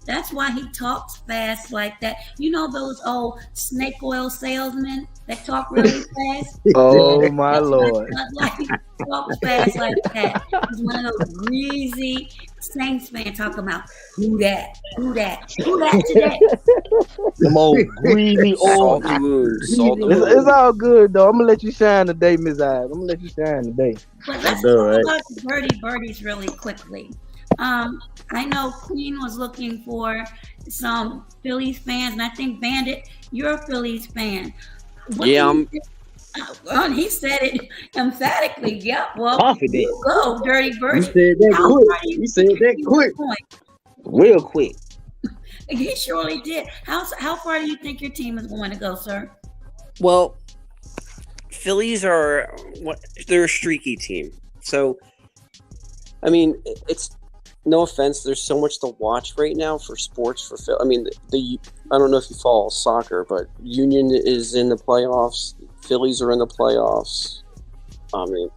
That's why he talks fast like that. You know those old snake oil salesmen that talk really fast? Oh my That's Lord! like he talks fast like that. He's one of those greasy Saints fans talking about who that today. Some old greasy old. Salty moon. Salty It's moon. all good though. I'm gonna let you shine today, Miss Eyes. I'm gonna let you shine today. But let's talk about the birdies really quickly. I know Queen was looking for some Phillies fans, and I think Bandit, you're a Phillies fan. He said it emphatically. Yeah, well, Confident. Go, Dirty Bird. You said that quick. Real quick. He surely did. How far do you think your team is going to go, sir? Well, Phillies they're a streaky team. So, I mean, it's no offense. There's so much to watch right now for sports for Phil. I mean, I don't know if you follow soccer, but Union is in the playoffs. Phillies are in the playoffs. I mean,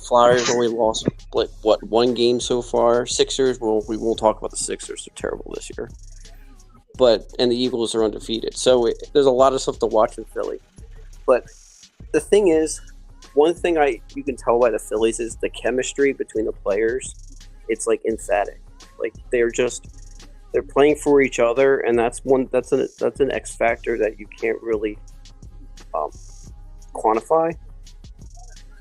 Flyers only lost one game so far. Sixers, well, we won't talk about the Sixers. They're terrible this year. And the Eagles are undefeated. So there's a lot of stuff to watch in Philly. But the thing is, one thing you can tell by the Phillies is the chemistry between the players. It's like emphatic. Like they're playing for each other, and that's an X factor that you can't really quantify.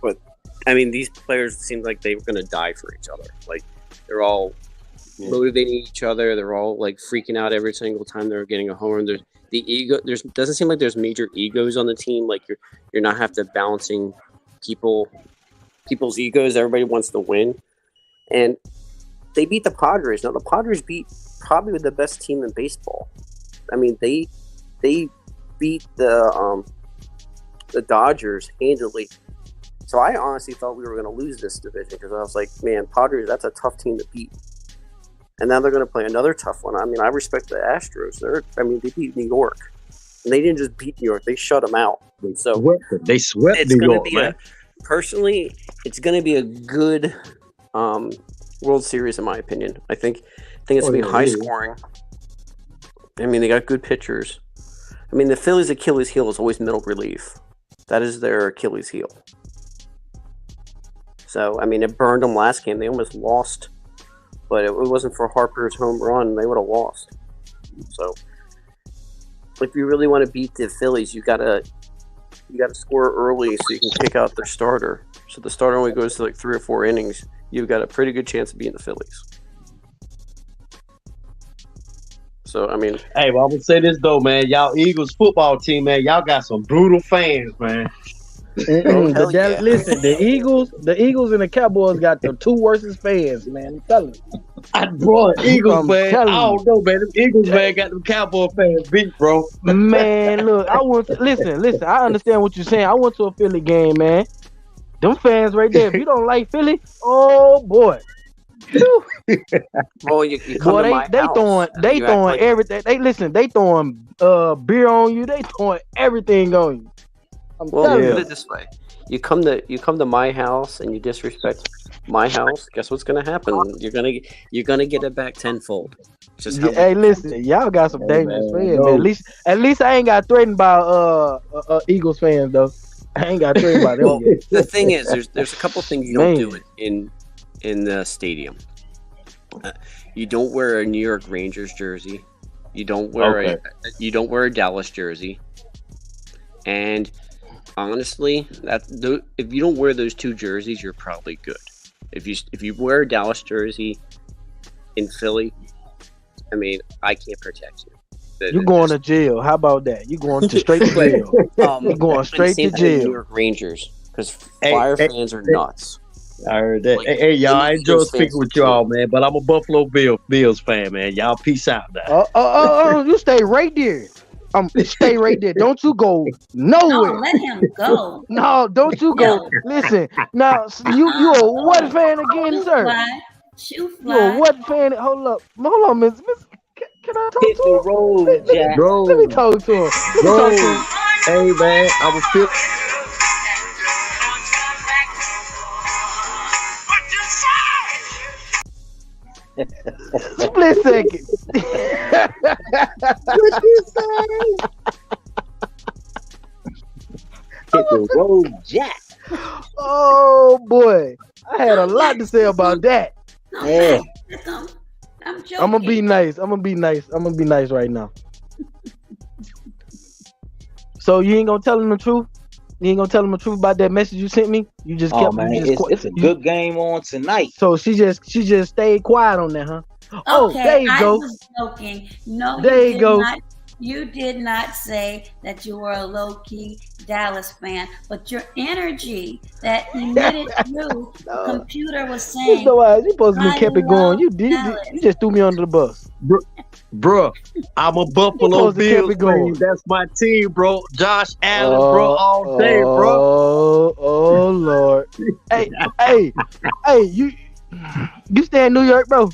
But I mean, these players seem like they were going to die for each other. Like they're all motivating each other. They're all like freaking out every single time they're getting a home run. Doesn't seem like there's major egos on the team. Like you're not have to balancing people's egos. Everybody wants to win, and they beat the Padres. Now the Padres beat probably the best team in baseball. I mean, they beat the Dodgers handily. So I honestly thought we were going to lose this division because I was like, man, Padres, that's a tough team to beat. And now they're going to play another tough one. I mean, I respect the Astros. They beat New York. And they didn't just beat New York. They shut them out. So they swept New York, man. Personally, it's going to be a good World Series, in my opinion. I think it's going to be high scoring. I mean, they got good pitchers. I mean, the Phillies' Achilles heel is always middle relief. That is their Achilles heel. So, I mean, it burned them last game. They almost lost. But it wasn't for Harper's home run, they would have lost. So, if you really want to beat the Phillies, you gotta score early so you can kick out their starter. So the starter only goes to like 3 or 4 innings. You've got a pretty good chance of beating the Phillies. So I mean, hey, well, I'm gonna say this though, man. Y'all Eagles football team, man. Y'all got some brutal fans, man. Listen, the Eagles and the Cowboys got the 2 worstest fans, man. I'm telling you. Eagles, man. I don't know, man. Them Eagles, man, got them Cowboy fans beat, bro. Man, look, listen. I understand what you're saying. I went to a Philly game, man. Them fans right there. If you don't like Philly, oh boy. Well, you come to my house. They throwing everything. They throwing beer on you. They throwing everything on you. Put it this way: you come to my house and you disrespect my house. Guess what's gonna happen? You're gonna get it back tenfold. Listen, y'all got some dangerous fans, man. At least I ain't got threatened by Eagles fans though. I ain't got threatened by them. Well, the thing is, there's a couple things you don't do in the stadium. You don't wear a New York Rangers jersey. You don't wear a Dallas jersey. And honestly, if you don't wear those 2 jerseys, you're probably good. If you wear a Dallas jersey in Philly, I mean, I can't protect you. You're going to jail. How about that? You're going straight to jail. You're going straight to jail. New York Rangers, because Fire fans are nuts. I heard that. Hey, y'all, I enjoy speaking with y'all, man. But I'm a Buffalo Bills fan, man. Y'all peace out now. You stay right there. Stay right there. Don't you go nowhere. No, let him go. No, don't you go. No. Listen, now you a what fan again, sir? Shoe fly. You a what fan? Hold on, Miss. Can I talk to him? Roll, Jack. Let me talk to him. Hey, man, I was still. a second. What you say? Hit the road jack. Oh boy, I had a lot to say about that. Yeah. I'm joking. I'm gonna be nice. I'm gonna be nice right now. So you ain't gonna tell him the truth? You ain't gonna tell him the truth about that message you sent me? You just kept. Man, you just it's a good game on tonight. So she just stayed quiet on that, huh? Okay, Oh, there you go. I was joking. No, there you go. You did not say that you were a low-key Dallas fan, but your energy that emitted through the computer was saying. You supposed to have kept it going. You just threw me under the bus. Bro, I'm a Buffalo Bills fan. That's my team, bro. Josh Allen, bro, all day, bro. Oh Lord. hey, you stay in New York, bro?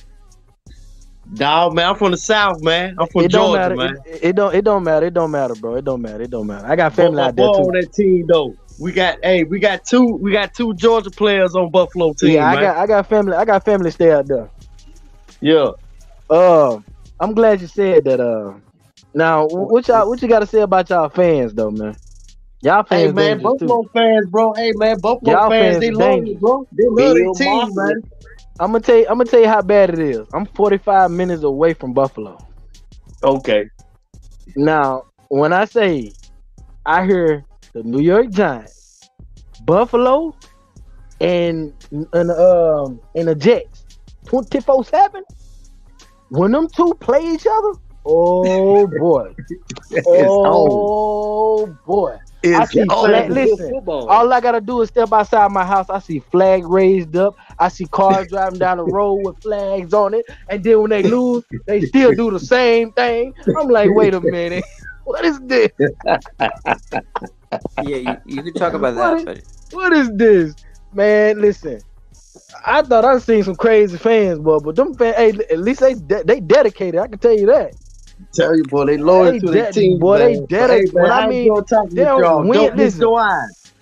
Dog, man, I'm from the South, man. I'm from Georgia, man. It don't matter. It don't matter, bro. It don't matter. I got family out there too. On that team though. We got two Georgia players on Buffalo team. Yeah, man. I got family stay out there. Yeah. I'm glad you said that. Now, what you got to say about y'all fans though, man? Y'all fans, hey man, Buffalo fans, bro. Hey man, Buffalo fans, they love it, bro. They love their team, man. I'm gonna tell you how bad it is. I'm 45 minutes away from Buffalo. Okay. Now, when I say I hear the New York Giants, Buffalo, and the Jets 24/7, when them two play each other, oh boy, boy. I see flag. Listen, all I gotta do is step outside my house. I see flag raised up. I see cars driving down the road with flags on it. And then when they lose, they still do the same thing. I'm like, wait a minute, what is this? Yeah, you can talk about that. But what is this, man? Listen, I thought I'd seen some crazy fans, but them fans, hey, at least they dedicated. I can tell you that. Tell you, boy, they loyal to their team, boy. Man. They dedicated. When I mean, they don't win. Listen,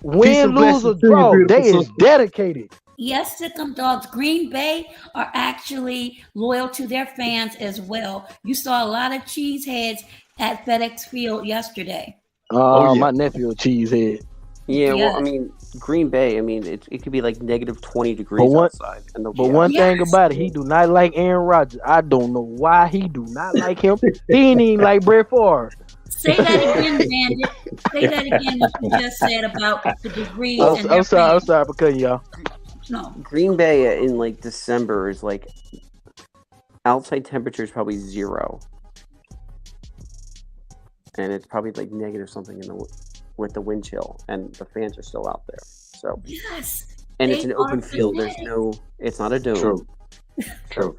win, lose, or draw, they is dedicated. Yes, Sick'em Dogs. Green Bay are actually loyal to their fans as well. You saw a lot of cheeseheads at FedEx Field yesterday. Oh, yeah. My nephew a cheesehead. Yeah, well, I mean, Green Bay, I mean, it could be like negative 20 degrees outside. But one thing about it, he do not like Aaron Rodgers. I don't know why he do not like him. He ain't even like Brett Favre. Say that again, Bandit. Say that again, what you just said about the degrees. I'm sorry for cutting y'all. No. Green Bay in like December is like outside temperature is probably 0. And it's probably like negative something with the wind chill, and the fans are still out there. So yes, and it's an open field. It's not a dome. True.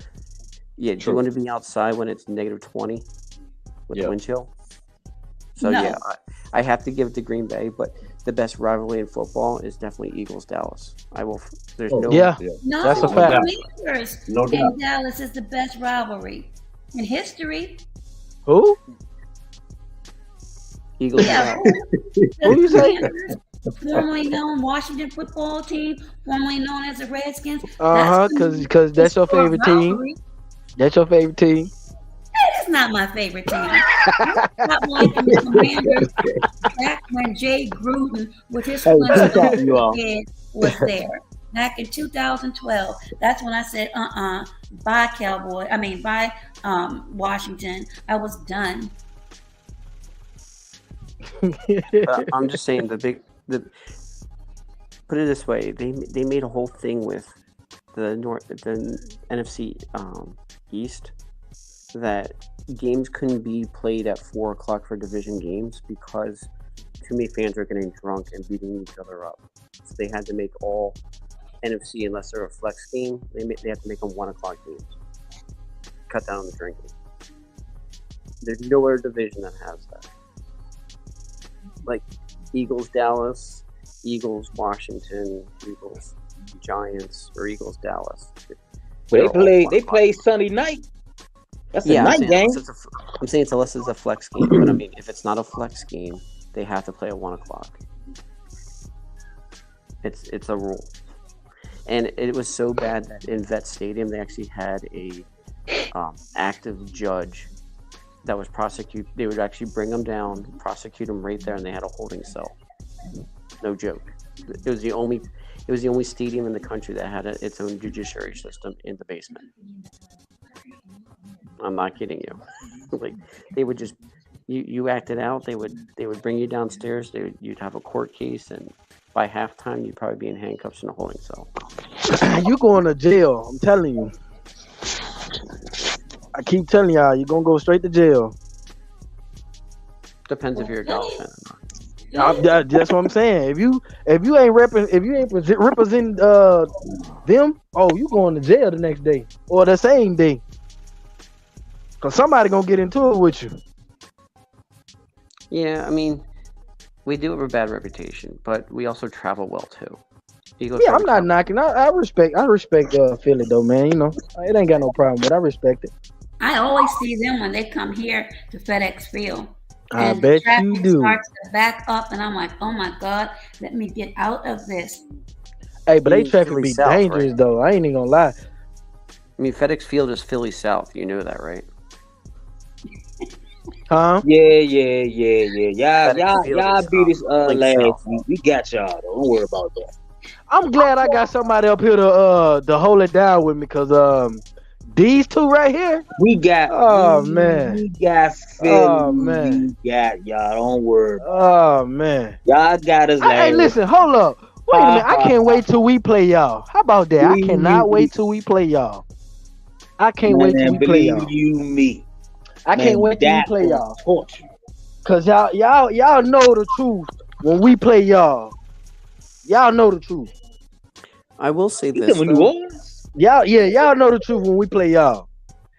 Yeah. Do you want to be outside when it's negative 20 with the wind chill? So no. I have to give it to Green Bay, but the best rivalry in football is definitely Eagles Dallas. There's no. Yeah. No, that's a fact. No doubt. And Dallas is the best rivalry in history. Who? Eagles. Yeah. What do you say? Formerly known Washington football team, formerly known as the Redskins. Because that's your favorite team. That's your favorite team. Hey, that's not my favorite team. Not like the Commanders back when Jay Gruden with his head was there. Back in 2012, that's when I said, bye Cowboy. I mean, bye Washington. I was done. I'm just saying put it this way, they made a whole thing with the NFC East that games couldn't be played at 4:00 for division games because too many fans are getting drunk and beating each other up. So they had to make all NFC, unless they're a flex game, they have to make them 1:00 games. Cut down on the drinking. There's no other division that has that. Like Eagles Dallas, Eagles Washington, Eagles Giants, or Eagles Dallas. But they play Sunday night. That's a night game. I'm saying it's unless it's a flex game, but I mean if it's not a flex game, they have to play at 1:00. It's a rule. And it was so bad that in Vet Stadium they actually had a active judge that was prosecute. They would actually bring them down, prosecute them right there, and they had a holding cell. No joke. It was the only stadium in the country that had its own judiciary system in the basement. I'm not kidding you. Like they would just you acted out. They would bring you downstairs. You'd have a court case, and by halftime you'd probably be in handcuffs in a holding cell. You going to jail? I'm telling you. I keep telling y'all, you're gonna go straight to jail. Depends if you're a Dallas fan or not. That's what I'm saying. If you ain't representing them, you going to jail the next day or the same day. Cause somebody gonna get into it with you. Yeah, I mean, we do have a bad reputation, but we also travel well too. Yeah, I'm not knocking. I respect Philly though, man. You know, it ain't got no problem, but I respect it. I always see them when they come here to FedEx Field. I bet you do. Starts to back up, and I'm like, oh my God, let me get out of this. Hey, but they traffic be dangerous, right? Though. I ain't even gonna lie. I mean, FedEx Field is Philly South. You know that, right? Huh? Yeah. Y'all beat us last week. We got y'all. Don't worry about that. I'm glad I got somebody up here to hold it down with me, because these two right here. We got. Oh man. We got Philly. Oh man. We got y'all. Don't worry. Oh man. Y'all got us. Hey, listen. Hold up. Wait a minute. I can't wait till we play y'all. How about that? I cannot wait till we play y'all. I can't wait till we play y'all. I can't wait till we play y'all. Cause y'all know the truth when we play y'all. Y'all know the truth. I will say this. Y'all know the truth when we play y'all.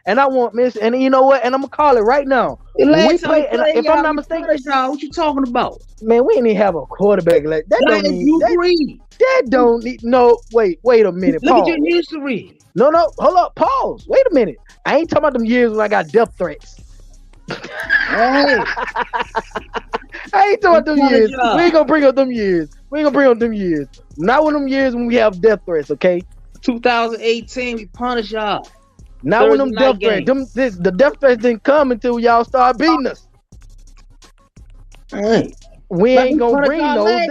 And I want Miss, and you know what? And I'm gonna call it right now. When we play, and if I'm not mistaken, what you talking about? Man, we didn't even have a quarterback like that. That don't need no. Wait a minute. Look at your history. No, hold up. Pause. Wait a minute. I ain't talking about them years when I got death threats. Hey. I ain't talking about them years. We ain't gonna bring up them years. Not when them years when we have death threats, okay? 2018, we punish y'all. Not when them death threats. The death threats didn't come until y'all start beating us. Hey. We ain't gonna bring those.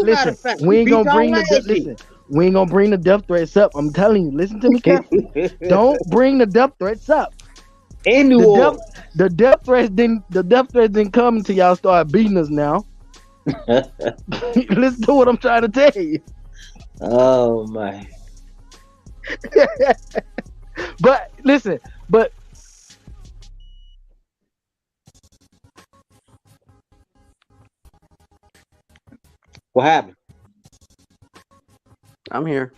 Listen, we ain't gonna bring we ain't gonna bring the death threats up. I'm telling you, listen to me carefully. Don't bring the death threats up. The death threats didn't come until y'all start beating us now. Listen to what I'm trying to tell you. Oh my. But listen, what happened? I'm here.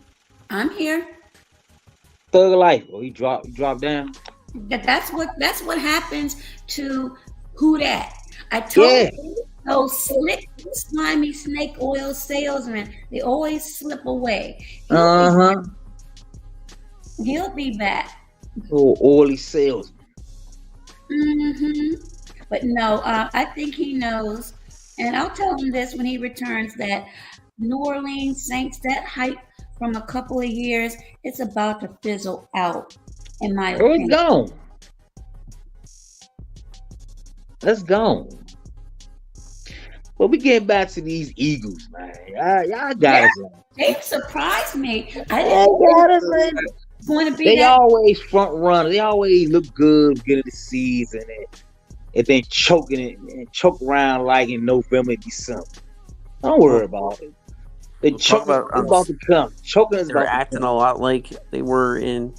Thug life. Oh, he dropped down. That's what happens to who that. I told you, those slick, slimy snake oil salesmen, they always slip away. He'll be back. Oh, oily salesman. But no, I think he knows, and I'll tell him this when he returns, that New Orleans Saints, that hype from a couple of years, it's about to fizzle out, in my opinion. Let's go. Well, we get back to these Eagles, man. Y'all got us. They surprised me. I didn't think it was going to be They always front runner. They always look good beginning of the season, and then choking it and choke around like in November, December. Don't worry about it. About to come. Choking is they're acting a lot like they were in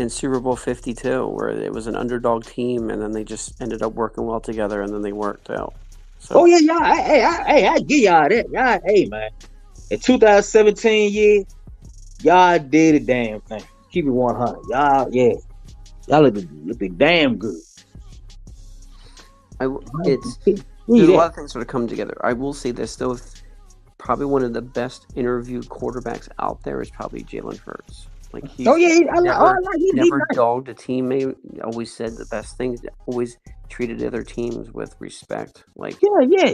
Super Bowl 52, where it was an underdog team, and then they just ended up working well together, and then they worked out. So. Oh yeah, I give y'all that. Y'all, hey man, in 2017 year, y'all did a damn thing. Keep it 100. Y'all look damn good. There's a lot of things sort of come together. I will say this though. Probably one of the best interviewed quarterbacks out there is probably Jalen Hurts. Like he never dogged a teammate. Always said the best things. Always treated other teams with respect. Like yeah.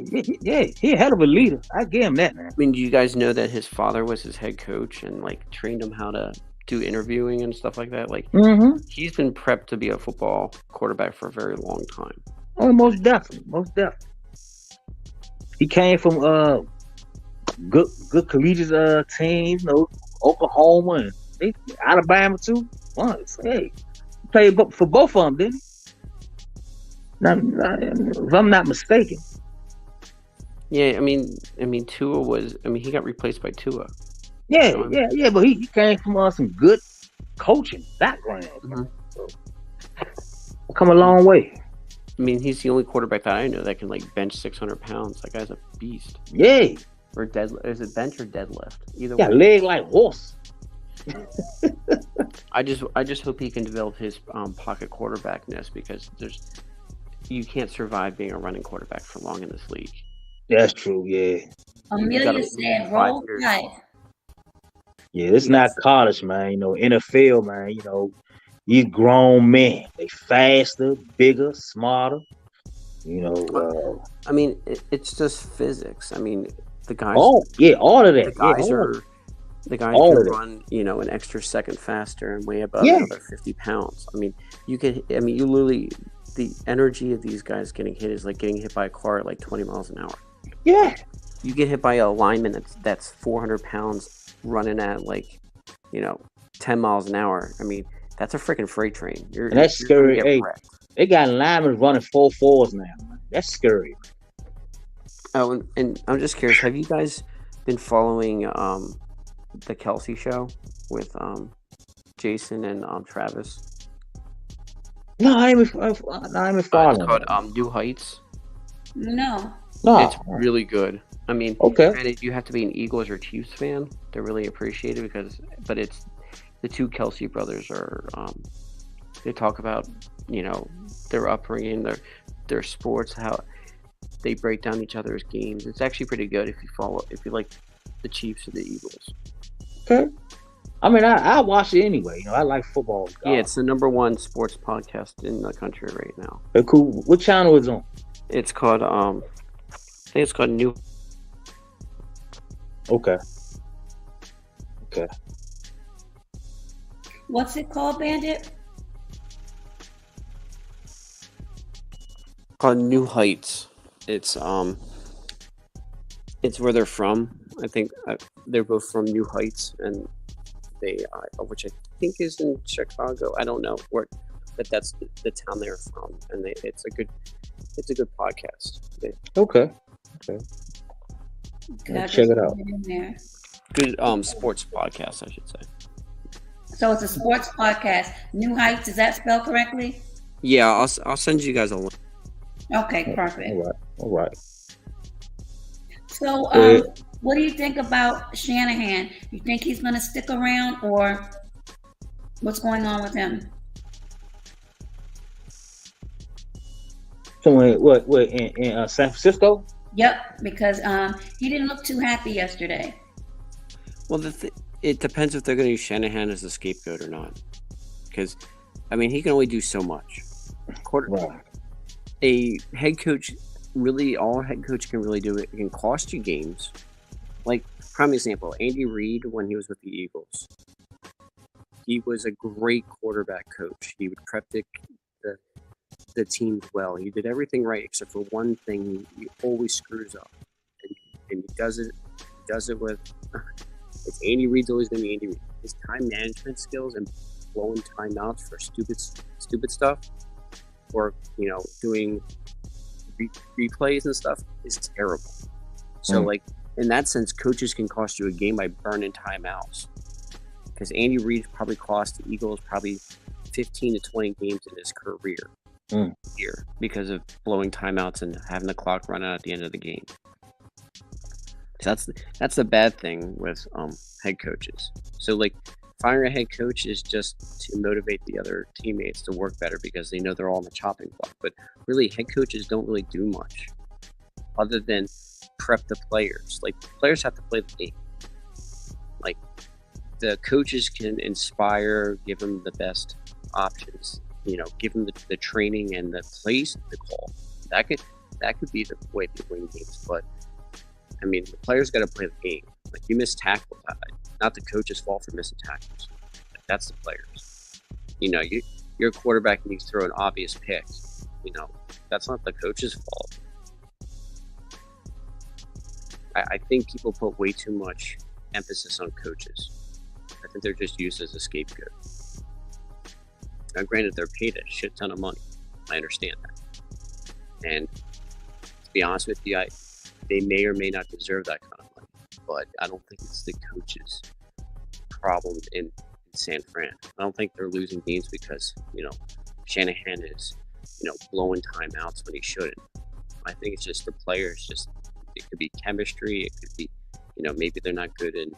He a hell of a leader. I give him that, man. I mean, do you guys know that his father was his head coach and like trained him how to do interviewing and stuff like that, like he's been prepped to be a football quarterback for a very long time. Oh, most definitely. He came from good collegiate teams, Oklahoma and Alabama too. Once, hey, he played for both of them, didn't he? If I'm not mistaken. Yeah, I mean, Tua was. I mean, he got replaced by Tua. Yeah, but he came from some good coaching background. So, come a long way. I mean, he's the only quarterback that I know that can like bench 600 pounds. That guy's a beast. Yeah. Or is it bench or deadlift? Either way. Leg like horse. I just hope he can develop his pocket quarterbackness, because you can't survive being a running quarterback for long in this league. That's true. Yeah. Amelia said, "Roll Tide." Yeah, it's not college, man. NFL, man. You grown men. They faster, bigger, smarter. I mean, it's just physics. I mean, the guys. Oh yeah, all of that. The guys can run, an extra second faster and weigh about another 50 pounds. I mean, you literally, the energy of these guys getting hit is like getting hit by a car at like 20 miles an hour. Yeah. You get hit by a lineman that's 400 pounds running at 10 miles an hour. I mean, that's a freaking freight train. And that's scary. Hey, they got linemen running 4.4s now. That's scary. Oh, and I'm just curious. Have you guys been following the Kelsey show with Jason and Travis? No, I ain't following. It's called New Heights. No. It's really good. I mean, okay. Granted, you have to be an Eagles or Chiefs fan to really appreciate it, but it's the two Kelsey brothers are. They talk about their upbringing, their sports, how they break down each other's games. It's actually pretty good if you like the Chiefs or the Eagles. Okay. I mean, I watch it anyway. I like football. Yeah, it's the #1 sports podcast in the country right now. Okay, cool. What channel is it on? It's called I think it's called New. Okay. What's it called, Bandit? Called New Heights. It's where they're from. I think they're both from New Heights, and they which I think is in Chicago. I don't know where, but that's the town they're from, and it's a good podcast. Okay. Check it out. Good sports podcast, I should say. So it's a sports podcast. New Heights, is that spelled correctly? Yeah, I'll send you guys a link. Okay, perfect. All right. So, what do you think about Shanahan? You think he's going to stick around, or what's going on with him? So what in San Francisco? Yep, because he didn't look too happy yesterday. Well, it depends if they're going to use Shanahan as a scapegoat or not. Because, I mean, he can only do so much. A head coach, really, all a head coach can really do, it can cost you games. Like, prime example, Andy Reid, when he was with the Eagles, he was a great quarterback coach. He would prep the teams well. He did everything right except for one thing. He always screws up, and he does it with. It's Andy Reid's always going to be Andy Reid. His time management skills and blowing timeouts for stupid stuff, or doing replays and stuff is terrible. So like in that sense, coaches can cost you a game by burning timeouts. Because Andy Reid probably cost the Eagles probably 15 to 20 games in his career here because of blowing timeouts and having the clock run out at the end of the game. So that's the bad thing with head coaches. So like firing a head coach is just to motivate the other teammates to work better because they know they're all on the chopping block. But really, head coaches don't really do much other than prep the players. Like players have to play the game. Like the coaches can inspire, give them the best options. Give them the training and the plays to call. That could be the way to win games. But I mean, the players got to play the game. Like you miss tackles, not the coach's fault for missing tackles. That's the players. Your quarterback needs to throw an obvious pick. That's not the coach's fault. I think people put way too much emphasis on coaches. I think they're just used as a scapegoat. Now, granted, they're paid a shit ton of money. I understand that. And to be honest with you, they may or may not deserve that kind of money. But I don't think it's the coach's problem in San Fran. I don't think they're losing games because, Shanahan is, blowing timeouts when he shouldn't. I think it's just the players. It could be chemistry. It could be, maybe they're not good in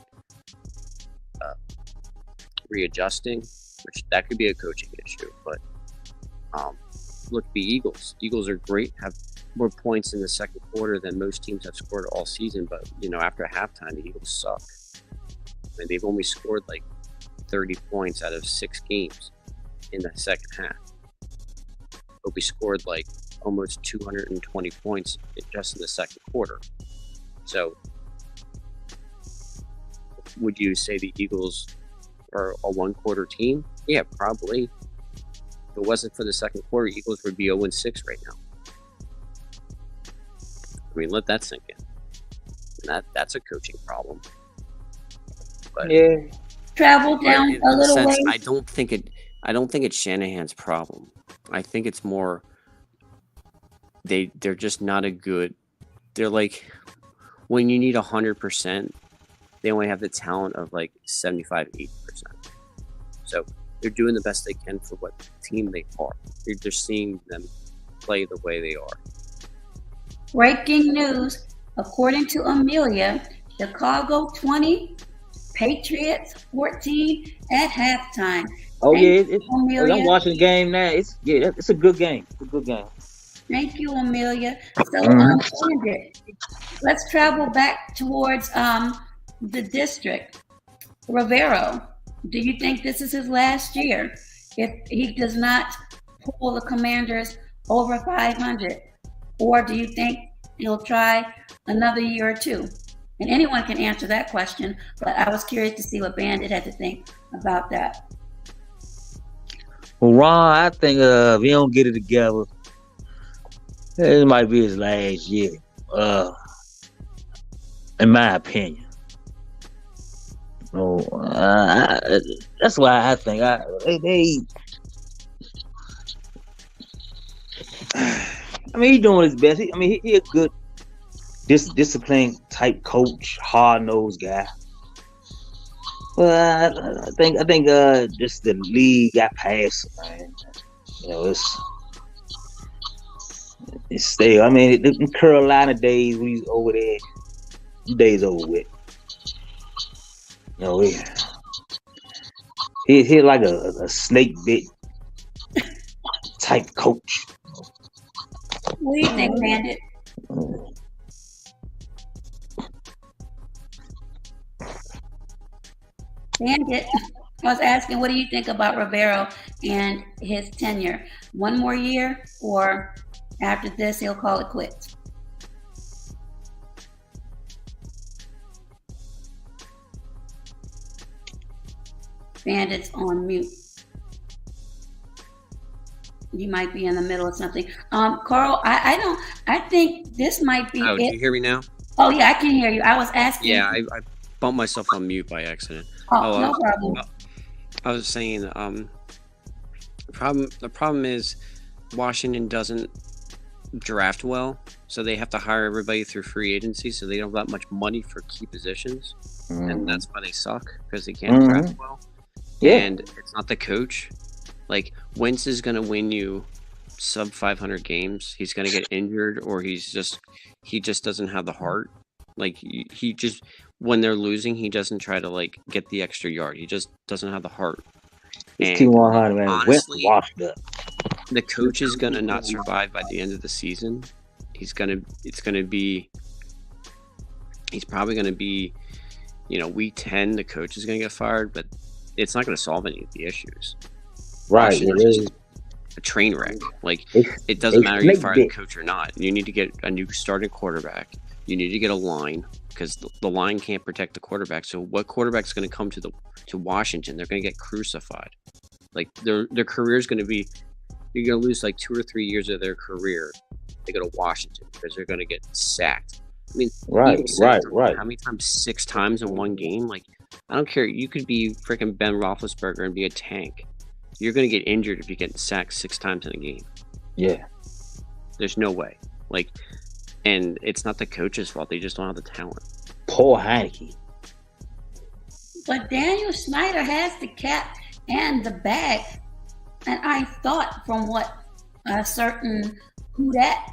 readjusting, which that could be a coaching issue. But look, the Eagles. Eagles are great. Have more points in the second quarter than most teams have scored all season. But after halftime, the Eagles suck. And they've only scored like 30 points out of 6 games in the second half. But we scored like almost 220 points just in the second quarter. So would you say the Eagles are a one-quarter team? Yeah, probably. If it wasn't for the second quarter, Eagles would be 0-6 right now. I mean, let that sink in. And that's a coaching problem. But yeah. Travel down a little way. I don't think it's Shanahan's problem. I think it's more they're just not a good. They're like when you need 100%, they only have the talent of like 75, 80%. So they're doing the best they can for what team they are. They're seeing them play the way they are. Breaking news: according to Amelia, Chicago 20, Patriots 14 at halftime. Oh yeah, I'm watching the game now. It's a good game. It's a good game. Thank you, Amelia. So let's travel back towards the district. Rivero, do you think this is his last year? If he does not pull the Commanders over 500, or do you think he'll try another year or two? And anyone can answer that question, but I was curious to see what Bandit had to think about that. Well, Ron, I think if he don't get it together, it might be his last year. In my opinion. That's why I think he's doing his best. He a good disciplined type coach, hard-nosed guy. But I think just the league got past him, man. It's still. The Carolina days when he's over there, the days over with. He like a snake bit type coach. What do you think, Bandit? Bandit, I was asking, what do you think about Rivero and his tenure? One more year, or after this, he'll call it quits? Bandit's on mute. You might be in the middle of something. Carl, I think this might be it. Do you hear me now? Oh, yeah, I can hear you. I was asking. Yeah, I bumped myself on mute by accident. No problem. I was saying, the problem is Washington doesn't draft well, so they have to hire everybody through free agency, so they don't have that much money for key positions, and that's why they suck, because they can't draft well. Yeah. And it's not the coach. Like, Wentz is going to win you sub 500 games. He's going to get injured, or he just doesn't have the heart. Like, he just, when they're losing, he doesn't try to, like, get the extra yard. He just doesn't have the heart. It's too hard, man. Honestly, washed up. The coach is going to not survive by the end of the season. He's probably going to be, week 10, the coach is going to get fired, but it's not going to solve any of the issues. Right. It is a train wreck. Like, it doesn't matter if you fire the coach or not. You need to get a new starting quarterback. You need to get a line. because the line can't protect the quarterback. So what quarterback's going to come to Washington? They're going to get crucified. Like their career is going to be, you're going to lose like 2 or 3 years of their career. They go to Washington because they're going to get sacked. I mean, right. How many times? 6 times in one game? Like, I don't care. You could be freaking Ben Roethlisberger and be a tank. You're going to get injured if you get sacked 6 times in a game. Yeah. There's no way. Like, and it's not the coach's fault. They just don't have the talent. Poor Heineke. But Daniel Snyder has the cap and the bag. And I thought from what a certain Who Dat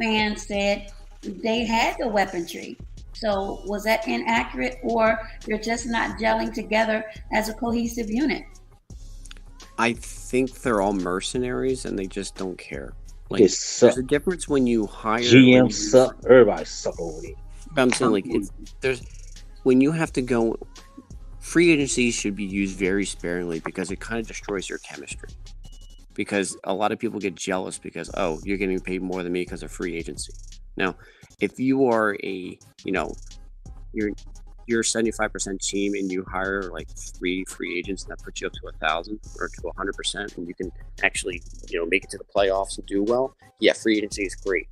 fan said, they had the weaponry. So was that inaccurate, or they're just not gelling together as a cohesive unit? I think they're all mercenaries and they just don't care. Like, there's a difference when you hire GM suck. Everybody suck over there. I'm saying, like, when you have to go. Free agency should be used very sparingly because it kind of destroys your chemistry. Because a lot of people get jealous because, oh, you're getting paid more than me because of free agency. Now, if you are you're a 75% team and you hire like 3 free agents, and that puts you up to 1,000 or to 100%, and you can actually, make it to the playoffs and do well. Yeah, free agency is great.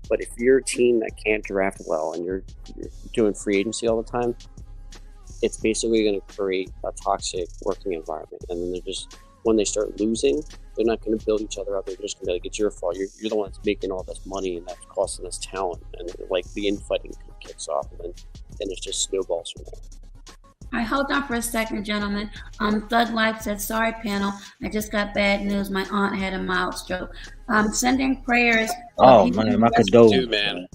But if you're a team that can't draft well and you're doing free agency all the time, it's basically going to create a toxic working environment. And then they're just, when they start losing, they're not going to build each other up. They're just going to be like, it's your fault. You're the one that's making all this money and that's costing us talent. And like the infighting kicks off, and then it just snowballs from there. All right, hold on for a second, gentlemen. Thug Life said, sorry, panel. I just got bad news. My aunt had a mild stroke. Sending prayers. Oh, man, my condolences. Man.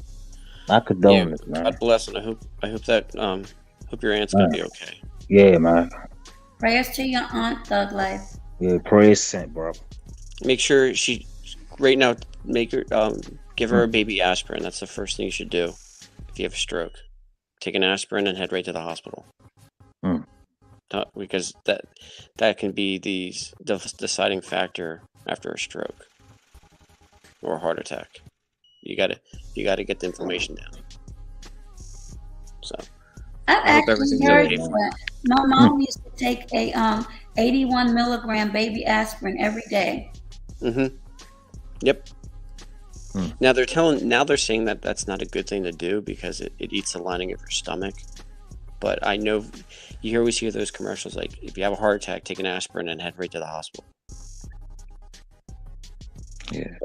My condolences, man. God bless, and I hope that hope your aunt's gonna be okay. Yeah, man. Prayers to your aunt, Thug Life. Yeah, prayers sent, bro. Make sure right now, give her a baby aspirin. That's the first thing you should do if you have a stroke. Take an aspirin and head right to the hospital. Because that can be the deciding factor after a stroke or a heart attack. You gotta get the inflammation down. So I've actually heard that my mom used to take a 81 milligram baby aspirin every day. Yep. Now they're saying that that's not a good thing to do because it eats the lining of your stomach. But I know you always hear those commercials like, if you have a heart attack, take an aspirin and head right to the hospital. Yeah.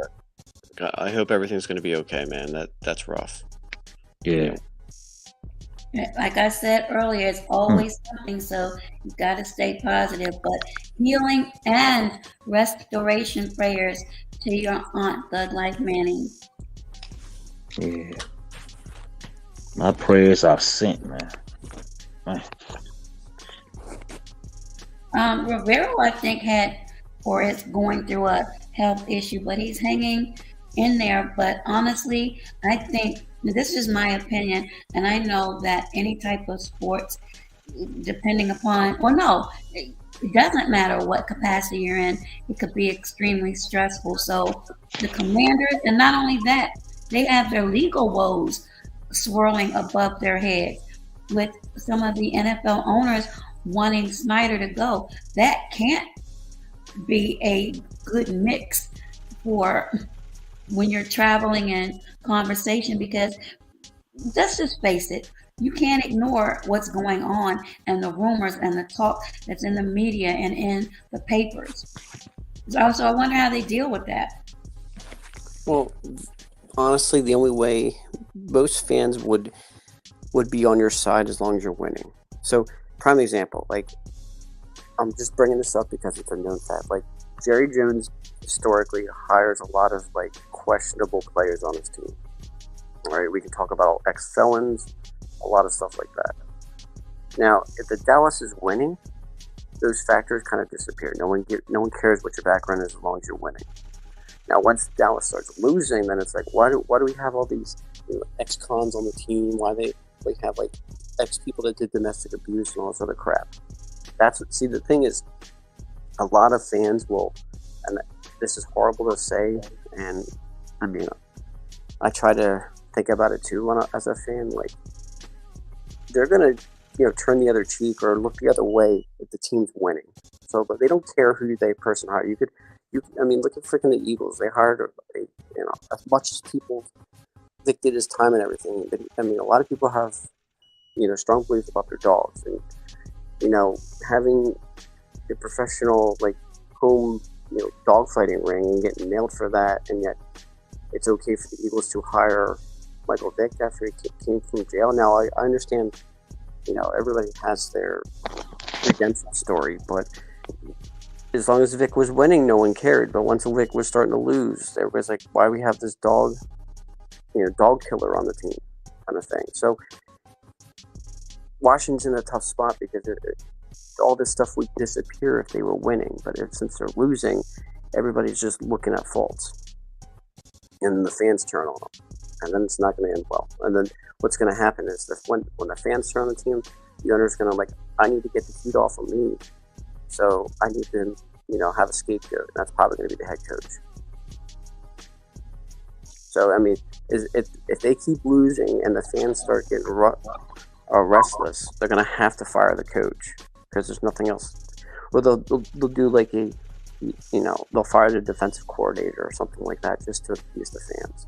I hope everything's going to be okay, man. That's rough. Yeah. Like I said earlier, it's always something, so you got to stay positive. But healing and restoration prayers to your aunt, Thug Life Manning. Yeah. My prayers are sent, man. Rivero, I think, is going through a health issue, but he's hanging in there. But honestly, I think, this is my opinion, and I know that any type of sports, depending upon, it doesn't matter what capacity you're in, it could be extremely stressful. So the Commanders, and not only that, they have their legal woes swirling above their heads with some of the NFL owners wanting Snyder to go. That can't be a good mix for when you're traveling and conversation, because let's just face it, you can't ignore what's going on and the rumors and the talk that's in the media and in the papers. So I wonder how they deal with that. Well, honestly, the only way most fans would be on your side as long as you're winning. So, prime example, like, I'm just bringing this up because it's a known fact. Like, Jerry Jones historically hires a lot of like questionable players on his team. All right, we can talk about ex-felons, a lot of stuff like that. Now, if the Dallas is winning, those factors kind of disappear. No one cares what your background is as long as you're winning. Now, once Dallas starts losing, then it's like, why do we have all these ex-cons on the team? Why they have like ex-people that did domestic abuse and all this other crap? The thing is, a lot of fans will, and this is horrible to say, and I mean, I try to think about it too as a fan. Like, they're gonna turn the other cheek or look the other way if the team's winning. So, but they don't care who they person hire. I mean, look at freaking the Eagles. They hired as much as people Vic did his time and everything. I mean, a lot of people have strong beliefs about their dogs, and having a professional home dog fighting ring and getting nailed for that, and yet it's okay for the Eagles to hire Michael Vick after he came from jail. Now I understand everybody has their redemption story, but as long as Vic was winning, no one cared. But once Vic was starting to lose, everybody's like, why we have this dog killer on the team kind of thing. So Washington's in a tough spot because all this stuff would disappear if they were winning. But since they're losing, everybody's just looking at faults. And the fans turn on them. And then it's not going to end well. And then what's going to happen is that when the fans turn on the team, the owner's going to I need to get the heat off of me. So I need to, have a scapegoat. That's probably going to be the head coach. So, I mean, if they keep losing and the fans start getting restless, they're going to have to fire the coach because there's nothing else. Or they'll do they'll fire the defensive coordinator or something like that just to appease the fans.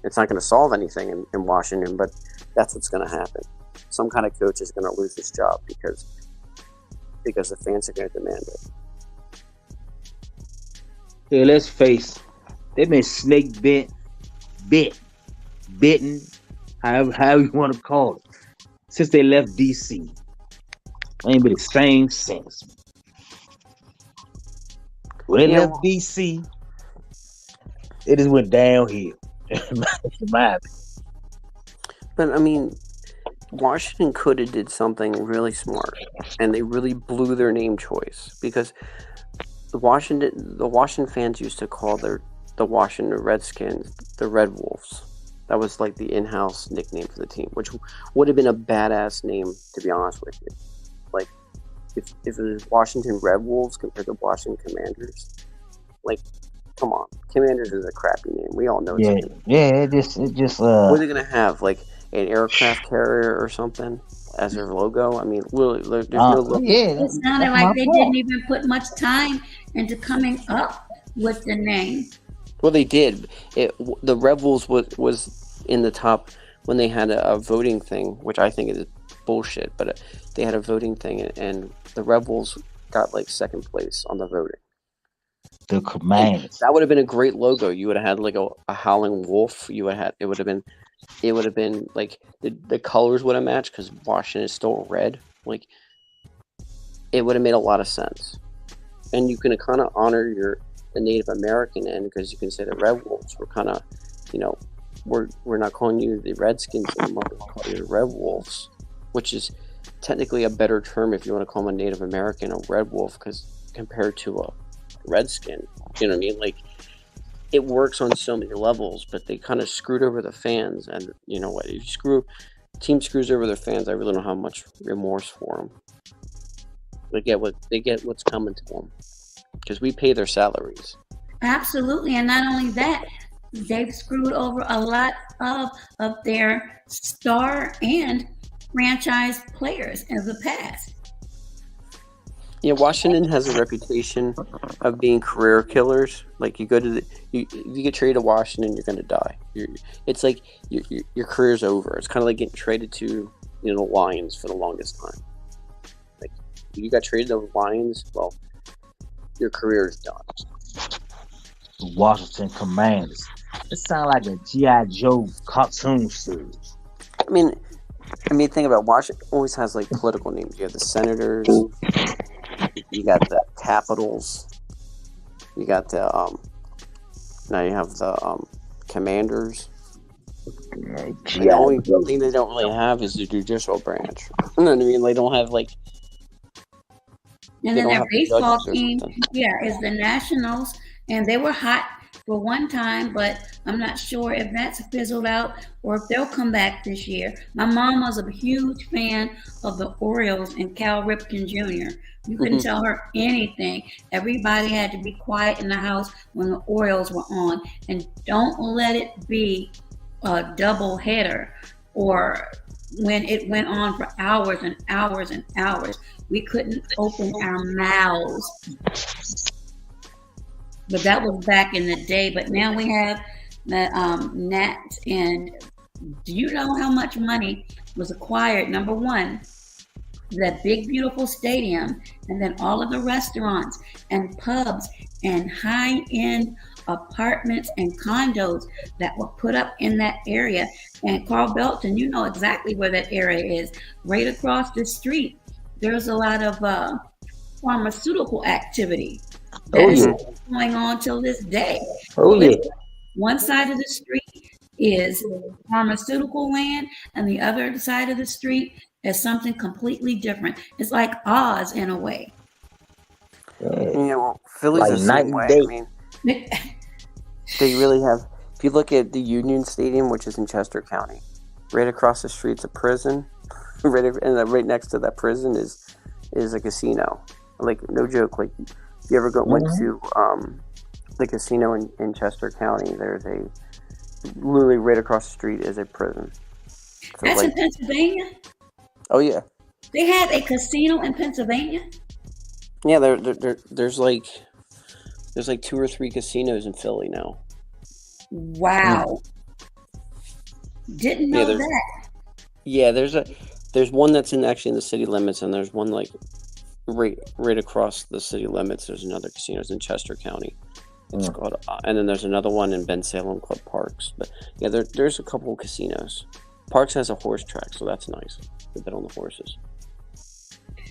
It's not going to solve anything in Washington, but that's what's going to happen. Some kind of coach is going to lose his job because the fans are going to demand it. Yeah, let's face, they've been snake bitten, however you want to call it, since they left DC. Ain't been the same since. When they left DC, it just went downhill. But I mean, Washington could have did something really smart, and they really blew their name choice because the Washington fans used to call the Washington Redskins the Red Wolves. That was the in-house nickname for the team, which would have been a badass name, to be honest with you. If it was Washington Red Wolves compared to Washington Commanders, come on, Commanders is a crappy name. We all know. It just. What are they gonna have? An aircraft carrier or something as their logo? I mean, really, there's no logo. Yeah, it sounded like they didn't even put much time into coming up with the name. Well, they did. The Red Wolves was in the top when they had a voting thing, which I think is bullshit. But they had a voting thing, and the Red Wolves got second place on the voting. The Commanders. That would have been a great logo. You would have had a howling wolf. You would have it would have been the colors would have matched because Washington is still red. It would have made a lot of sense. And you can kind of honor the Native American end because you can say the Red Wolves were kind of, we're not calling you the Redskins anymore. We're calling you the Red Wolves, which is technically a better term if you want to call them a Native American, a Red Wolf, because compared to a Redskin, you know what I mean? It works on so many levels, but they kind of screwed over the fans. And you know what? If team screws over their fans, I really don't have much remorse for them. They get what's coming to them because we pay their salaries. Absolutely, and not only that, they've screwed over a lot of their star and franchise players in the past. Yeah, Washington has a reputation of being career killers. You go to you get traded to Washington, you're going to die. It's your career's over. It's kind of like getting traded to the Lions for the longest time. You got traded to the Lions, well, your career is done. Washington Commanders. It sounds like a G.I. Joe cartoon series. I mean, think about Washington always has political names. You have the Senators. You got the Capitals. You got the now you have the Commanders. The only thing they don't really have is the judicial branch. You know what I mean? They don't have and then their baseball team, is the Nationals, and they were hot for one time, but I'm not sure if that's fizzled out or if they'll come back this year. My mom was a huge fan of the Orioles and Cal Ripken Jr. You couldn't tell her anything. Everybody had to be quiet in the house when the Orioles were on, and don't let it be a double header or when it went on for hours and hours and hours, we couldn't open our mouths. But that was back in the day. But now we have the Nats, and do you know how much money was acquired? Number one, that big beautiful stadium, and then all of the restaurants and pubs and high-end apartments and condos that were put up in that area. And Carl Belton, you know exactly where that area is. Right across the street, there's a lot of pharmaceutical activity that's going on till this day. One side of the street is pharmaceutical land, and the other side of the street is something completely different. It's like Oz in a way. Yeah, well, Philly's the same way. I mean, they really have. If you look at the Union Stadium, which is in Chester County, right across the street's a prison. right next to that prison is a casino. Like, no joke. Like, if you ever went to the casino in Chester County, there's literally right across the street is a prison. So that's in Pennsylvania? Oh, yeah. They have a casino in Pennsylvania? Yeah, there's like 2 or 3 casinos in Philly now. Wow. Didn't know that. Yeah, there's one that's actually in the city limits, and there's one like right across the city limits. There's another casino in Chester County. It's called, and then there's another one in Ben Salem called Parks. But yeah, there's a couple of casinos. Parks has a horse track, so that's nice. They bet on the horses.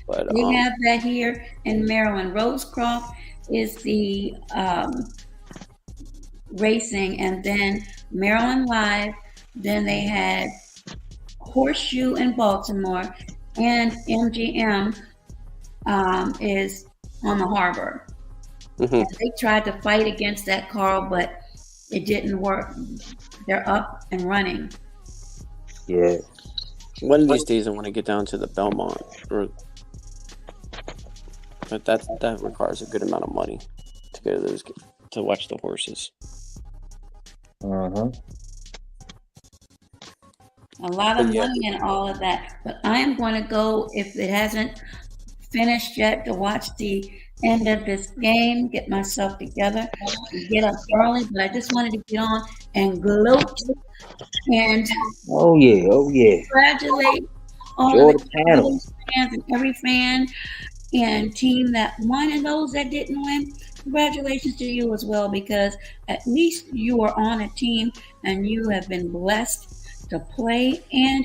But we have that here in Maryland. Rosecroft is the racing, and then Maryland Live. Then they had Horseshoe in Baltimore, and MGM is on the harbor. And they tried to fight against that, Carl, but it didn't work. They're up and running. Yeah. One of these days, I want to get down to the Belmont, but that requires a good amount of money to go to to watch the horses. A lot of money and all of that. But I am going to go, if it hasn't finished yet, to watch the end of this game, get myself together, and get up early. But I just wanted to get on and gloat and congratulate all of the fans and every fan and team that won, and those that didn't win. Congratulations to you as well, because at least you are on a team and you have been blessed to play, and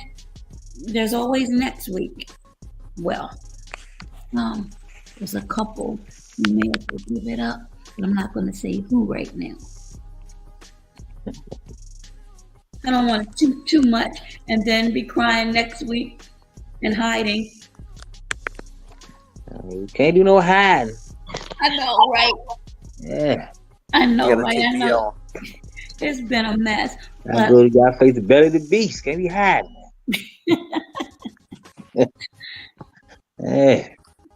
there's always next week. Well, there's a couple who may have to give it up, but I'm not going to say who right now. I don't want too much and then be crying next week and hiding. You can't do no hiding. I know, right? Yeah. I know, right? I know. It's been a mess. I'm good. You gotta face the belly of the beast. Can't be hiding. Yeah.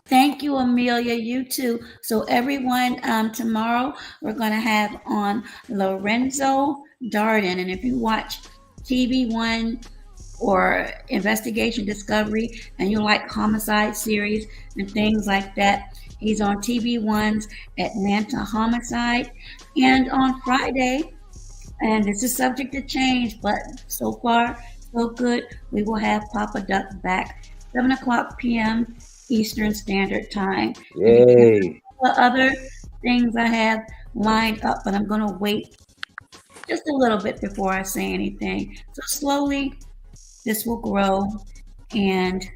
Thank you, Amelia. You too. So everyone, tomorrow we're going to have on Lorenzo Darden. And if you watch TV One or Investigation Discovery and you like homicide series and things like that, he's on TV One's Atlanta Homicide. And on Friday, and this is subject to change, but so far so good, we will have Papa Duck back 7:00 p.m. Eastern Standard Time. Yay. The other things I have lined up, but I'm going to wait just a little bit before I say anything. So slowly, this will grow, and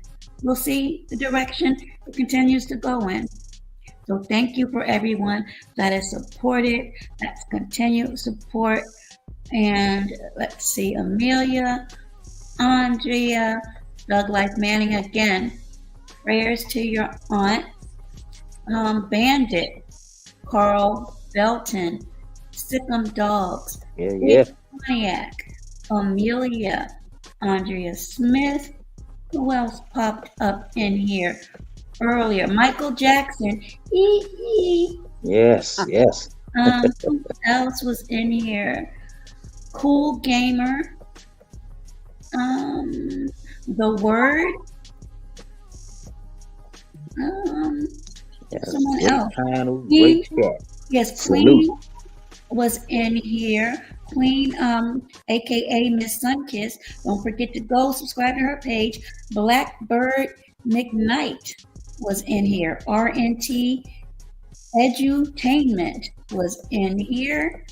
we'll see the direction it continues to go in. So thank you for everyone that has supported, that's continued support. And let's see, Amelia, Andrea, Doug Life Manning again. Prayers to your aunt, Bandit, Carl Belton, Sickum Dogs, Pontiac, Amelia, Andrea Smith. Who else popped up in here earlier? Michael Jackson. Yes. Who else was in here? Cool Gamer. The word. Someone else. Great chat. Yes, Salute. Queen was in here. Queen, aka Miss Sunkiss. Don't forget to go subscribe to her page. Blackbird McKnight was in here. RNT Edutainment was in here.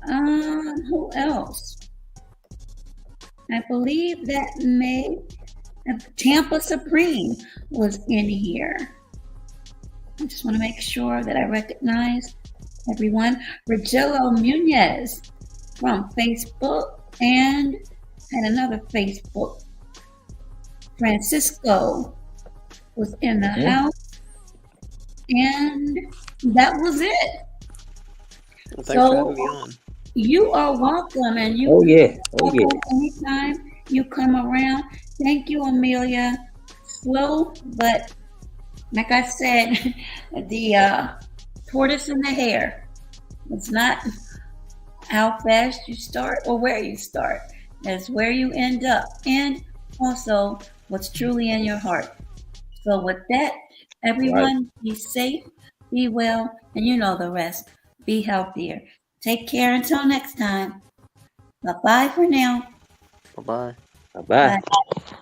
Who else? I believe that Tampa Supreme was in here. I just want to make sure that I recognize everyone. Rogelio Munez from Facebook and another Facebook. Francisco was in the house. And that was it. Well, thanks for having me on. You are welcome, and you anytime you come around. Thank you, Amelia. Slow, but like I said, the tortoise and the hare. It's not how fast you start or where you start. It's where you end up, and also what's truly in your heart. So with that, everyone, be safe, be well, and you know the rest. Be healthier. Take care until next time. Bye-bye for now. Bye-bye. Bye-bye. Bye.